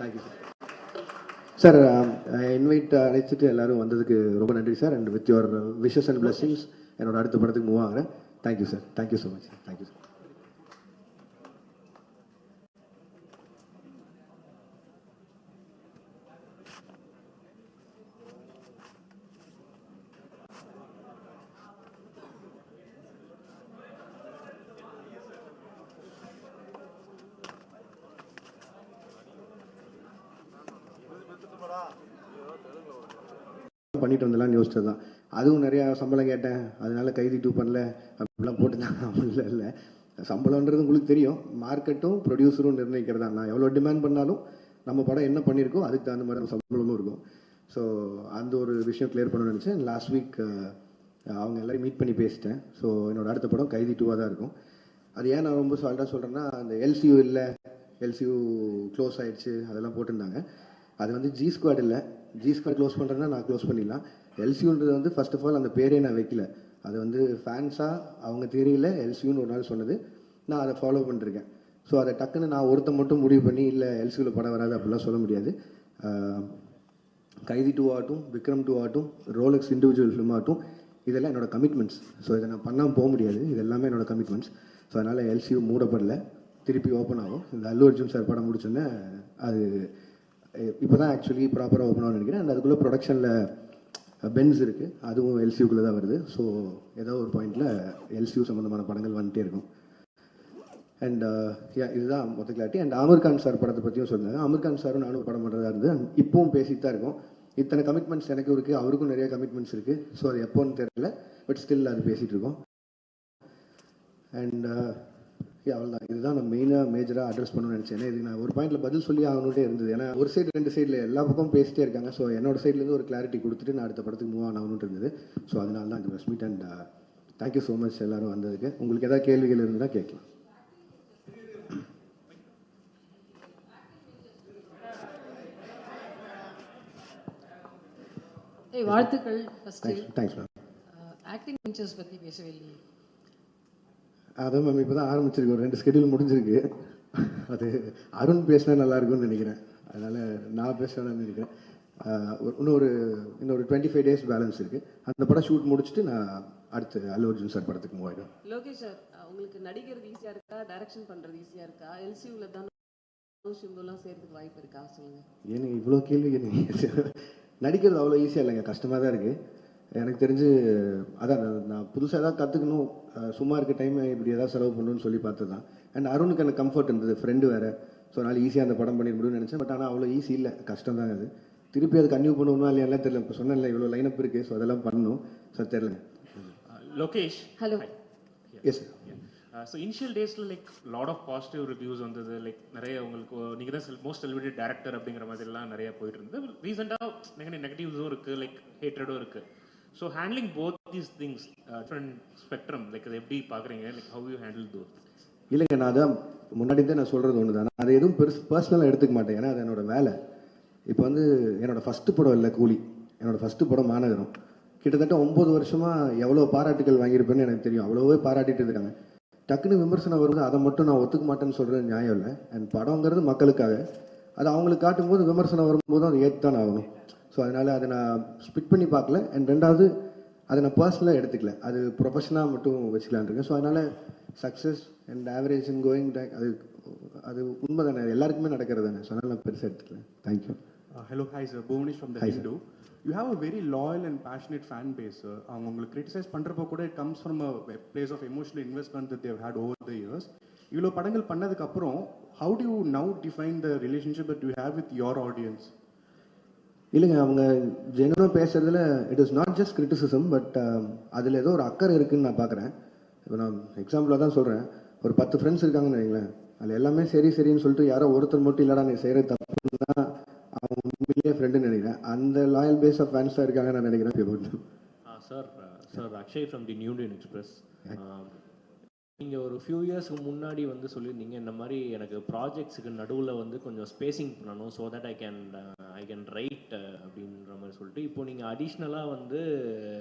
[SPEAKER 1] Thank you sir. சார் இன்வைட் அழைச்சிட்டு எல்லாரும் வந்ததுக்கு ரொம்ப நன்றி sir. And with your wishes and blessings என்னோட அடுத்த படத்துக்கு மூவ் ஆகிறேன். Thank you sir. Thank you so much. Thank you sir. பண்ணிட்டு வந்தலான்னு யோசிச்சது தான். அதுவும் நிறையா சம்பளம் கேட்டேன், அதனால கைதி 2 பண்ணல அப்படிலாம் போட்டுதான். இல்லை இல்லை, சம்பளம்ன்றது உங்களுக்கு தெரியும், மார்க்கெட்டும் ப்ரொடியூசரும் நிர்ணயிக்கிறதா. நான் எவ்வளோ டிமாண்ட் பண்ணாலும் நம்ம படம் என்ன பண்ணியிருக்கோ அதுக்கு தகுந்த மாதிரி சம்பளமும் இருக்கும். ஸோ அந்த ஒரு விஷயம் கிளியர் பண்ணணும்னு நினச்சேன். லாஸ்ட் வீக் அவங்க எல்லாரையும் மீட் பண்ணி பேசிட்டேன். ஸோ என்னோட அடுத்த படம் கைதி 2 தான் இருக்கும். அது ஏன் நான் ரொம்ப சால்ட்டாக சொல்கிறேன்னா, அந்த எல்சியூ இல்லை, எல்சியூ க்ளோஸ் ஆகிடுச்சு அதெல்லாம் போட்டிருந்தாங்க. அது வந்து ஜி ஸ்குவாட் இல்லை, ஜி ஸ்குவாட் க்ளோஸ் பண்ணுறதுனா நான் க்ளோஸ் பண்ணிடலாம். எல்சியூன்றது வந்து ஃபர்ஸ்ட் ஆஃப் ஆல் அந்த பேரே நான் வைக்கல, அது வந்து ஃபேன்ஸாக அவங்க தியரியில் எல்சியூன்னு ஒரு நாள் சொன்னது, நான் அதை ஃபாலோ பண்ணிருக்கேன். ஸோ அதை டக்குன்னு நான் ஒருத்த மட்டும் முடிவு பண்ணி இல்லை எல்சியூவில் படம் வராது அப்படிலாம் சொல்ல முடியாது. கைதி 2 ஆகட்டும், விக்ரம் 2 ஆகட்டும், ரோலக்ஸ் இண்டிவிஜுவல் ஃபிலிம் ஆகட்டும், இதெல்லாம் என்னோட கமிட்மெண்ட்ஸ். ஸோ இதை நான் பண்ணாமல் போக முடியாது. இது எல்லாமே என்னோட கமிட்மெண்ட்ஸ். ஸோ அதனால் எல்சியூ மூடப்படல, திருப்பி ஓப்பன் ஆகும். இந்த அல்லு அர்ஜுன் சார் படம் முடிச்சோன்னே அது இப்போ தான் ஆக்சுவலி ப்ராப்பராக ஓப்பன் ஆகும்னு நினைக்கிறேன். அண்ட் அதுக்குள்ளே ப்ரொடக்ஷனில் பென்ஸ் இருக்குது, அதுவும் எல்சியூக்குள்ளே தான் வருது. ஸோ ஏதோ ஒரு பாயிண்டில் எல்சியூ சம்மந்தமான படங்கள் வந்துட்டே இருக்கும். அண்ட் இதுதான் மொத்த clarity. And Aamir Khan sir படத்தை பற்றியும் சொன்னாங்க. ஆமீர் கான் சாரும் நானும் படம் பண்ணுறதா இருந்து இப்பவும் பேசிட்டு தான் இருக்கோம். இத்தனை கமிட்மெண்ட்ஸ் எனக்கும் இருக்குது, அவருக்கும் நிறைய கமிட்மெண்ட்ஸ் இருக்குது. ஸோ அது எப்போன்னு தெரியல, பட் ஸ்டில் அது பேசிகிட்டு இருக்கோம். அண்ட் அவ்வளோதான். இதுதான் நான் மேஜராக அட்ரஸ் பண்ணணும்னு நினச்சேன். ஏன்னா இதுக்கு நான் ஒரு பாயிண்டில் பதில் சொல்லி ஆகணுட்டே இருந்தது. ஏன்னா ஒரு சைடு 2 சைடில் எல்லா பக்கமும் பேசிட்டே இருக்காங்க. ஸோ என்னோட சைட்லேருந்து ஒரு கிளாரிட்டி கொடுத்துட்டு நான் அடுத்த படத்துக்கு மூவ் ஆகணும்னு இருந்தது. ஸோ அதனால தான் இந்த press meet. And thank you so much எல்லோரும் வந்ததுக்கு. உங்களுக்கு எதாவது கேள்விகள் இருந்தால் கேட்கலாம்.
[SPEAKER 14] வாழ்த்துக்கள். First
[SPEAKER 1] thanks ma'am.
[SPEAKER 14] Acting ventures பற்றி பேசவே இல்லையே.
[SPEAKER 1] அதான் மேம் இப்போ தான் ஆரம்பிச்சிருக்கு, ஒரு 2 ஸ்கெடியூல் முடிஞ்சிருக்கு. அது அருண் பேசினா நல்லா இருக்கும்னு நினைக்கிறேன். அதனால் நான் பேசுகிறேன்னு நினைக்கிறேன். இன்னொரு 25 days பேலன்ஸ் இருக்குது. அந்த படம் ஷூட் முடிச்சுட்டு நான் அடுத்து அல்லு அர்ஜுன் சார் படத்துக்கு மூவ் ஆகிடும்.
[SPEAKER 3] லோகேஷ் சார், உங்களுக்கு நடிக்கிறது ஈஸியாக இருக்கா, டைரக்ஷன் பண்ணுறது ஈஸியாக இருக்கா? எல்சியூவில் தான் சிம்புலாம் சேர்த்துக்கு வாய்ப்பு இருக்கா சொல்லுங்கள்.
[SPEAKER 1] ஏன்னு இவ்வளோ கேள்வி நடிக்கிறது அவ்வளோ ஈஸியாக இல்லைங்க, கஷ்டமாக தான் இருக்குது எனக்கு தெரிஞ்சு. அதான் நான் புதுசாக ஏதாவது கற்றுக்கணும், சும்மா இருக்க டைம் இப்படி ஏதாவது செலவு பண்ணணும்னு சொல்லி பார்த்தது தான். அண்ட் அருணுக்கு எனக்கு கம்ஃபர்ட் இருந்தது, ஃப்ரெண்டு வேறு. ஸோ அதனால் ஈஸியாக அந்த படம் பண்ணிட முடியும்னு நினச்சேன். பட் ஆனால் அவ்வளோ ஈஸி இல்லை, கஷ்டம் தான் அது. திருப்பி அது கன்டினியூ பண்ணுவோமா இல்லையா தெரியல. இப்போ சொன்னேன்ல இவ்வளோ லைனப் இருக்குது. ஸோ அதெல்லாம் பண்ணணும். சார் தெரியல.
[SPEAKER 4] Lokesh.
[SPEAKER 2] Hello.
[SPEAKER 1] Yes sir.
[SPEAKER 4] So initial டேஸில் like lot of positive reviews வந்தது. லைக் நிறைய உங்களுக்கு நீங்கள் தான் மோஸ்ட் செலிபிரேட்டட் டேரக்டர் அப்படிங்கிற மாதிரிலாம் நிறைய போயிட்டு இருந்தது. ரீசெண்டாக நெகட்டிவ்ஸும் இருக்குது, லைக் ஹேட்ரடும் இருக்குது. So handling both these things different spectrum, like அதை எப்படி பார்க்குறீங்க? Like how you handle those?
[SPEAKER 1] இல்லைங்க, நான் அதான் முன்னாடி தான் நான் சொல்கிறது ஒன்று தான். நான் அதை எதுவும் பர்சனலாக எடுத்துக்க மாட்டேன். ஏன்னா அது என்னோட வேலை. இப்போ வந்து என்னோட ஃபஸ்ட்டு படம் இல்லை கூலி, என்னோட ஃபஸ்ட்டு படம் மாநகரம். கிட்டத்தட்ட 9 வருஷமாக எவ்வளோ பாராட்டுகள் வாங்கியிருப்பேன்னு எனக்கு தெரியும். அவ்வளோவே பாராட்டிட்டு இருக்காங்க. டக்குன்னு விமர்சனம் வரும்போது அதை மட்டும் நான் ஒத்துக்க மாட்டேன்னு சொல்கிறது நியாயம் இல்லை. அண்ட் படங்கிறது மக்களுக்காக, அது அவங்களுக்கு காட்டும்போது விமர்சனம் வரும்போதும் அதை ஏற்று தான் ஆகணும். ஸோ அதனால் அதை நான் ஸ்பிட் பண்ணி பார்க்கல. அண்ட் ரெண்டாவது அதை நான் பர்சனலாக எடுத்துக்கல, அது ப்ரொஃபஷனாக மட்டும் வச்சுக்கலான் இருக்கேன். ஸோ அதனால் success and average and going back அது உண்மை தானே, எல்லாருக்குமே நடக்கிறது தானே. ஸோ அதனால் நான் பெருசாக எடுத்துக்கல. Thank you.
[SPEAKER 5] Hello, hi sir. Bhuvanesh from the Hindu. You have a very loyal and passionate fan base, sir. அவங்க உங்களுக்கு கிரிட்டிசைஸ் பண்ணுறப்போ கூட it comes from a place of emotional investment that they have had over the years. இவ்வளோ படங்கள் பண்ணதுக்கப்புறம் how do you now define the relationship that you have with your audience?
[SPEAKER 1] இல்லைங்க, அவங்க ஜெனுவனாக பேசுகிறதுல it is not just criticism, but அதில் ஏதோ ஒரு அக்கறை இருக்குதுன்னு நான் பார்க்குறேன். இப்போ நான் எக்ஸாம்பிளாக தான் சொல்கிறேன். ஒரு 10 ஃப்ரெண்ட்ஸ் இருக்காங்கன்னு வைங்களேன், அதில் எல்லாமே சரின்னு சொல்லிட்டு யாரோ ஒருத்தர் மட்டும் இல்லைடா நீ செய்கிற தப்பு தான் அவங்க உண்மையிலேயே ஃப்ரெண்டுன்னு நினைக்கிறேன். அந்த லாயல் பேஸ் ஆஃப் ஃபேன்ஸாக இருக்காங்க நான் நினைக்கிறேன்.
[SPEAKER 6] Sir Akshay from the new Indian express. நீங்கள் ஒரு ஃபியூ இயர்ஸ்க்கு முன்னாடி வந்து சொல்லியிருந்தீங்க இந்த மாதிரி எனக்கு ப்ராஜெக்ட்ஸுக்கு நடுவில் வந்து கொஞ்சம் ஸ்பேசிங் பண்ணணும், so that I can write அப்படின்ற மாதிரி சொல்லிட்டு இப்போ நீங்கள் அடிஷ்னலாக வந்து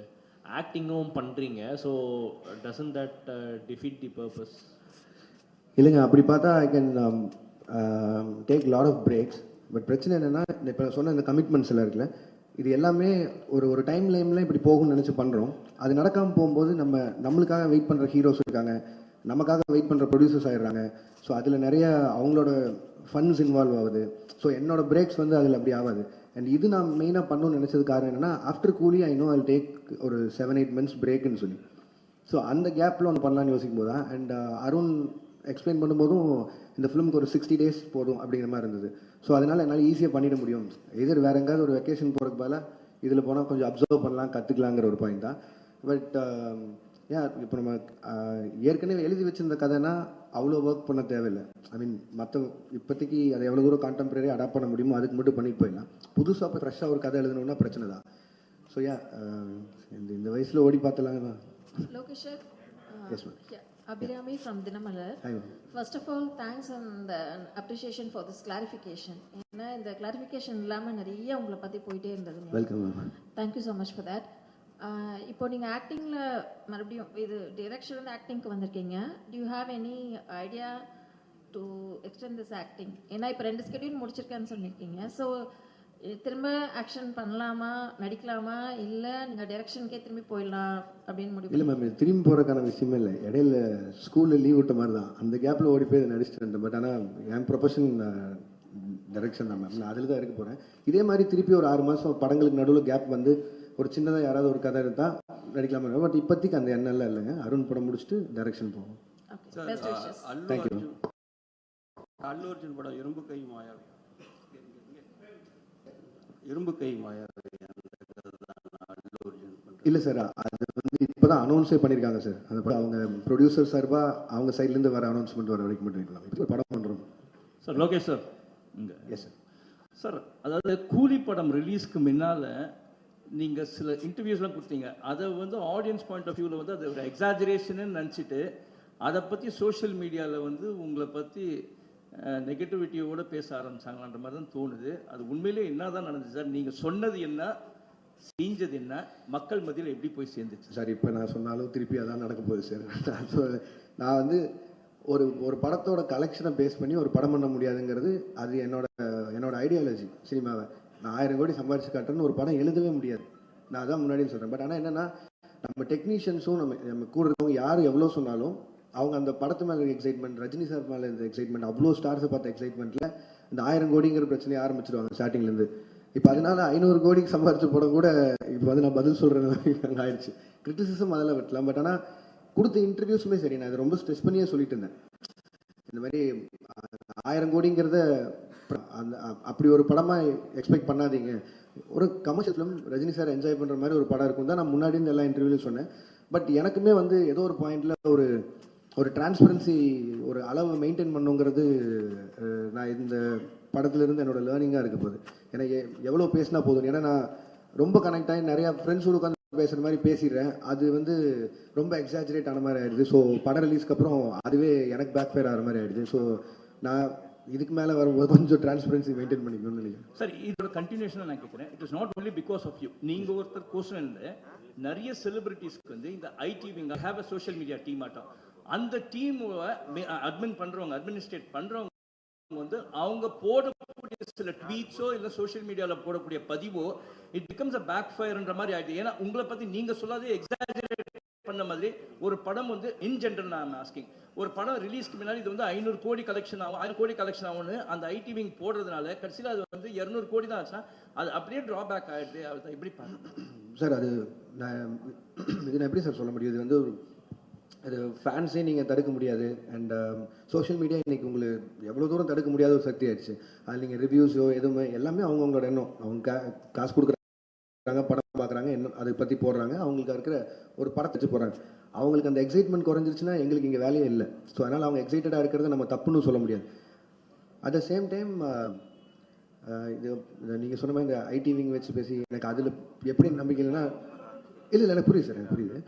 [SPEAKER 6] ஆக்டிங்கும் பண்ணுறீங்க. So doesn't that defeat the purpose?
[SPEAKER 1] இல்லைங்க, அப்படி பார்த்தா I can take lot of breaks. But பிரச்சனை என்னென்னா, இப்போ சொன்ன இந்த கமிட்மெண்ட்ஸ் எல்லாம் இருக்குல்ல, இது எல்லாமே ஒரு டைம் லைனில் இப்படி போகும்னு நினச்சி பண்ணுறோம். அது நடக்காமல் போகும்போது நம்மளுக்காக வெயிட் பண்ணுற ஹீரோஸ் இருக்காங்க, நமக்காக வெயிட் பண்ணுற ப்ரொடியூசர்ஸ் ஆகிடுறாங்க. ஸோ அதில் நிறைய அவங்களோட ஃபண்ட்ஸ் இன்வால்வ் ஆகுது. ஸோ என்னோட பிரேக்ஸ் வந்து அதில் அப்படி ஆகாது. அண்ட் இது நான் மெயினாக பண்ணணும்னு நினச்சது காரணம் என்னென்னா, ஆஃப்டர் கூலி ஐ நோ ஐ டேக் ஒரு 7-8 months பிரேக்குன்னு சொல்லி. ஸோ அந்த கேப்பில் ஒன்று பண்ணலான்னு யோசிக்கும் போது தான். அண்ட் அருண் எக்ஸ்பிளைன் பண்ணும்போதும் இந்த ஃபிலிமுக்கு ஒரு 60 days போதும் அப்படிங்கிற மாதிரி இருந்தது. ஸோ அதனால் என்னால் ஈஸியாக பண்ணிட முடியும். எதிர் வேறு எங்கேயாவது ஒரு வெக்கேஷன் போகிறதுக்கு பதிலாக இதில் போனால் கொஞ்சம் அப்சர்வ் பண்ணலாம், கற்றுக்கலாங்கிற ஒரு பாயிண்ட் தான். பட் இப்போ நம்ம ஏற்கனவே எழுதி வச்சிருந்த கதைனா அவ்வளோ ஒர்க் பண்ண தேவையில்லை. ஐ மீன் இப்போதைக்கு அதை எவ்வளோ தூரம் கான்டெம்பரரி அடாப்ட் பண்ண முடியுமோ அதுக்கு மட்டும் பண்ணிட்டு போயிடலாம். புதுசாக இப்போ ஃப்ரெஷ்ஷாக ஒரு கதை எழுதணும்னா பிரச்சனை தான். ஸோ இந்த வயசில் ஓடி பார்த்தலாம்.
[SPEAKER 2] Lokesh sir.
[SPEAKER 1] Yes, ma'am.
[SPEAKER 2] Abhirami from Dinamalar.
[SPEAKER 1] Hi, ma'am.
[SPEAKER 2] First of all, thanks and appreciation for this clarification. ஏன்னா இந்த கிளாரிஃபிகேஷன் இல்லாமல் நிறைய உங்களை பற்றி போயிட்டே இருந்தது.
[SPEAKER 1] Welcome ma'am.
[SPEAKER 2] Thank you so much for that. இப்போ நீங்கள் ஆக்டிங்கில் மறுபடியும் இது டிரெக்ஷன் வந்து ஆக்டிங்க்கு வந்திருக்கீங்க. To you have any idea to extend this acting? ஏன்னா இப்போ 2 ஸ்கெடியூல் முடிச்சிருக்கேன்னு சொல்லியிருக்கீங்க. ஸோ திரும்ப ஆக்ஷன் பண்ணலாமா, நடிக்கலாமா, இல்லை நீங்கள் டைரக்ஷனுக்கே திரும்பி போயிடலாம் அப்படின்னு முடிவு
[SPEAKER 1] இல்லை மேம், இது திரும்பி போகிறதுக்கான விஷயமே இல்லை. இடையில ஸ்கூலில் லீவ் விட்ட மாதிரி தான். அந்த கேப்பில் ஓடி போய் நடிச்சுட்டு இருந்தேன். பட் ஆனால் என் ப்ரொஃபஷன் டைரக்ஷன் தான் மேம். நான் அதில் தான் இருக்க போகிறேன். இதே மாதிரி திருப்பி ஒரு 6 மாதம் படங்களுக்கு நடுவில் கேப் வந்து ஒரு சின்னதாக யாராவது ஒரு கதை எடுத்தால் நடிக்கலாமா. பட் இப்போதைக்கு அந்த எண்ணெல்லாம் இல்லைங்க. அருண் படம் முடிச்சுட்டு டைரக்ஷன் போவோம். தேங்க்யூ.
[SPEAKER 7] அல்லு அர்ஜுன் படம் இரும்பு கை மாயாவி. இரும்பு கை மாயாவி
[SPEAKER 1] இல்லை சார், அது வந்து இப்போ தான் அனௌன்ஸே பண்ணியிருக்காங்க சார். அந்த படம் அவங்க ப்ரொடியூசர் சார்பாக அவங்க சைட்லேருந்து வர அனௌன்ஸ்மெண்ட் வர வரைக்கும் மட்டும் இருக்கலாம். இப்போ படம் பண்ணுறோம்
[SPEAKER 7] சார். லோகேஷ் சார் இங்கே.
[SPEAKER 1] Yes sir.
[SPEAKER 7] சார், அதாவது கூலி படம் ரிலீஸ்க்கு முன்னால் நீங்கள் சில இன்டர்வியூஸ்லாம் கொடுத்தீங்க. அதை வந்து ஆடியன்ஸ் பாயிண்ட் ஆஃப் வியூவில் வந்து அது ஒரு எக்ஸாஜரேஷன்னு நினச்சிட்டு அதை பற்றி சோஷியல் மீடியாவில் வந்து உங்களை பற்றி நெகட்டிவிட்டியோடு பேச ஆரம்பிச்சாங்களான்ற மாதிரி தான் தோணுது. அது உண்மையிலே என்ன தான் நடந்துச்சு சார்? நீங்கள் சொன்னது என்ன, செஞ்சது என்ன, மக்கள் மத்தியில் எப்படி போய் சேர்ந்துச்சு
[SPEAKER 1] சார்? இப்போ நான் சொன்னாலும் திருப்பி அதான் நடக்க போகுது சார். நான் வந்து ஒரு படத்தோட கலெக்ஷனை பேஸ் பண்ணி ஒரு படம் பண்ண முடியாதுங்கிறது அது என்னோட ஐடியாலஜி. சினிமாவை நான் 1000 கோடி சம்பாரிச்சு காட்டுறேன்னு ஒரு படம் எழுதவே முடியாது. நான் அதான் முன்னாடியே சொல்கிறேன். பட் ஆனால் என்னென்னா, நம்ம டெக்னீஷியன்ஸும் நம்ம கூட இருக்கவங்க யார் எவ்வளோ சொன்னாலும் அவங்க அந்த படத்து மேலே இருக்க எக்ஸைட்மெண்ட், ரஜினி சார் மேலே இருந்த எக்ஸைட்மெண்ட், அவ்வளோ ஸ்டார்ஸை பார்த்த எக்ஸைட்மெண்ட்டில் இந்த 1000 கோடிங்கிற பிரச்சனையை ஆரம்பிச்சிடுவாங்க ஸ்டார்டிங்லேருந்து. இப்போ அதனால 500 கோடிக்கு சம்பாரிச்ச படம் கூட இப்போ வந்து நான் பதில் சொல்கிறேன் ஆயிடுச்சு. கிரிட்டிசிசம் அதெல்லாம் வெட்டலாம். பட் ஆனால் கொடுத்த இன்டர்வியூஸுமே சரி, நான் அதை ரொம்ப ஸ்ட்ரெஸ் பண்ணியே சொல்லிட்டு இருந்தேன். இந்த மாதிரி 1000 கோடிங்கிறத அப்படி ஒரு படமாக எக்ஸ்பெக்ட் பண்ணாதீங்க. ஒரு commercial film Rajini sir enjoy பண்ணுற மாதிரி ஒரு படம் இருக்கும் தான் நான் முன்னாடி இருந்து எல்லா இன்டர்வியூலையும் சொன்னேன். பட் எனக்குமே வந்து ஏதோ ஒரு பாயிண்டில் ஒரு டிரான்ஸ்பரன்சி, ஒரு அளவை மெயின்டைன் பண்ணுங்கிறது நான் இந்த படத்துலேருந்து என்னோட லேர்னிங்காக இருக்க போகுது. எனக்கு எவ்வளோ பேசினா போதும். ஏன்னா நான் ரொம்ப கனெக்ட் ஆகி நிறையா ஃப்ரெண்ட்ஸோடு உட்காந்து பேசுகிற மாதிரி பேசிடுறேன். அது வந்து ரொம்ப எக்ஸாஜரேட் ஆன மாதிரி ஆயிடுது. ஸோ படம் ரிலீஸ்க்கு அப்புறம் அதுவே எனக்கு பேக் ஃபயர் ஆகிற மாதிரி ஆயிடுது. ஸோ நான் இதுக்கு மேலே வரும்போது கொஞ்சம் டிரான்ஸ்பரன்சி மெயின்டைன் பண்ணிக்கணும்னு நினைக்கிறேன்.
[SPEAKER 7] சார், இதோட கண்டினியூஷனாக நான் கேட்குறேன். It is not only because of you. நீங்கள் ஒருத்தர் கோஷனில் நிறைய செலிபிரிட்டிஸ்க்கு வந்து இந்த IT wing have a social media team ஆட்டம். அந்த டீமை அட்மினிஸ்ட்ரேட் பண்ணுறவங்க வந்து அவங்க போடக்கூடிய சில ட்வீட்ஸோ இல்லை சோஷியல் மீடியாவில் போடக்கூடிய பதிவோ இட் பிகம்ஸ் அ பேக் ஃபயர்ன்ற மாதிரி ஆயிடுது. ஏன்னா உங்களை பற்றி நீங்கள் சொல்லாதே எக்ஸாஜரேட் பண்ண மாதிரி ஒரு படம் வந்து இன் ஜென்ரல் நான் ஆஸ்கிங், ஒரு படம் ரிலீஸ்க்கு முன்னாடி இது வந்து 500 கோடி கலெக்ஷன் ஆகும், 1000 கோடி கலெக்ஷன் ஆகும்னு அந்த ஐடி விங் போடுறதுனால கடைசியில் அது வந்து 200 கோடி தான் ஆச்சுன்னா அது அப்படியே ட்ராபேக் ஆகிடுது. அது எப்படி பாருங்க
[SPEAKER 1] சார்? அது நான் எப்படி சார் சொல்ல முடியும்? இது வந்து அது ஃபேன்ஸே நீங்கள் தடுக்க முடியாது. அண்ட் சோஷியல் மீடியா இன்றைக்கி உங்களுக்கு எவ்வளோ தூரம் தடுக்க முடியாத ஒரு சக்தி ஆயிடுச்சு. அதில் நீங்கள் ரிவ்யூஸோ எதுவுமே எல்லாமே அவங்களோட எண்ணம். அவங்க காசு கொடுக்குறாங்க, படம் பார்க்குறாங்க, என்ன அதை பற்றி போடுறாங்க, அவங்களுக்கு இருக்கிற ஒரு படத்தை வச்சு போடுறாங்க. அவங்களுக்கு அந்த எக்ஸைட்மெண்ட் குறைஞ்சிருச்சுன்னா எங்களுக்கு இங்கே வேலையே இல்லை. ஸோ அதனால் அவங்க எக்ஸைட்டடாக இருக்கிறத நம்ம தப்புன்னு சொல்ல முடியாது. அட் த சேம் டைம் இது நீங்கள் சொன்ன மாதிரி இந்த ஐடி விங் வச்சு பேசி எனக்கு அதில் எப்படி நம்பிக்கை இல்லைன்னா, இல்லை எனக்கு புரியுது சார், எனக்கு புரியுது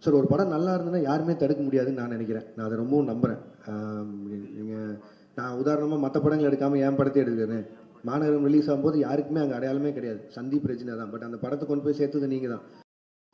[SPEAKER 1] சார். ஒரு படம் நல்லா இருந்ததுன்னா யாருமே தடுக்க முடியாதுன்னு நான் நினைக்கிறேன். நான் அதை ரொம்பவும் நம்புகிறேன். நான் உதாரணமாக மற்ற படங்கள் எடுக்காமல் என் படத்தை எடுக்கிறேன். மாநகரம் ரிலீஸ் ஆகும்போது யாருக்குமே அங்கே அடையாளமே கிடையாது. சந்தீப் ரெஜினா தான். பட் அந்த படத்தை கொண்டு போய் சேர்த்தது நீங்கள் தான்.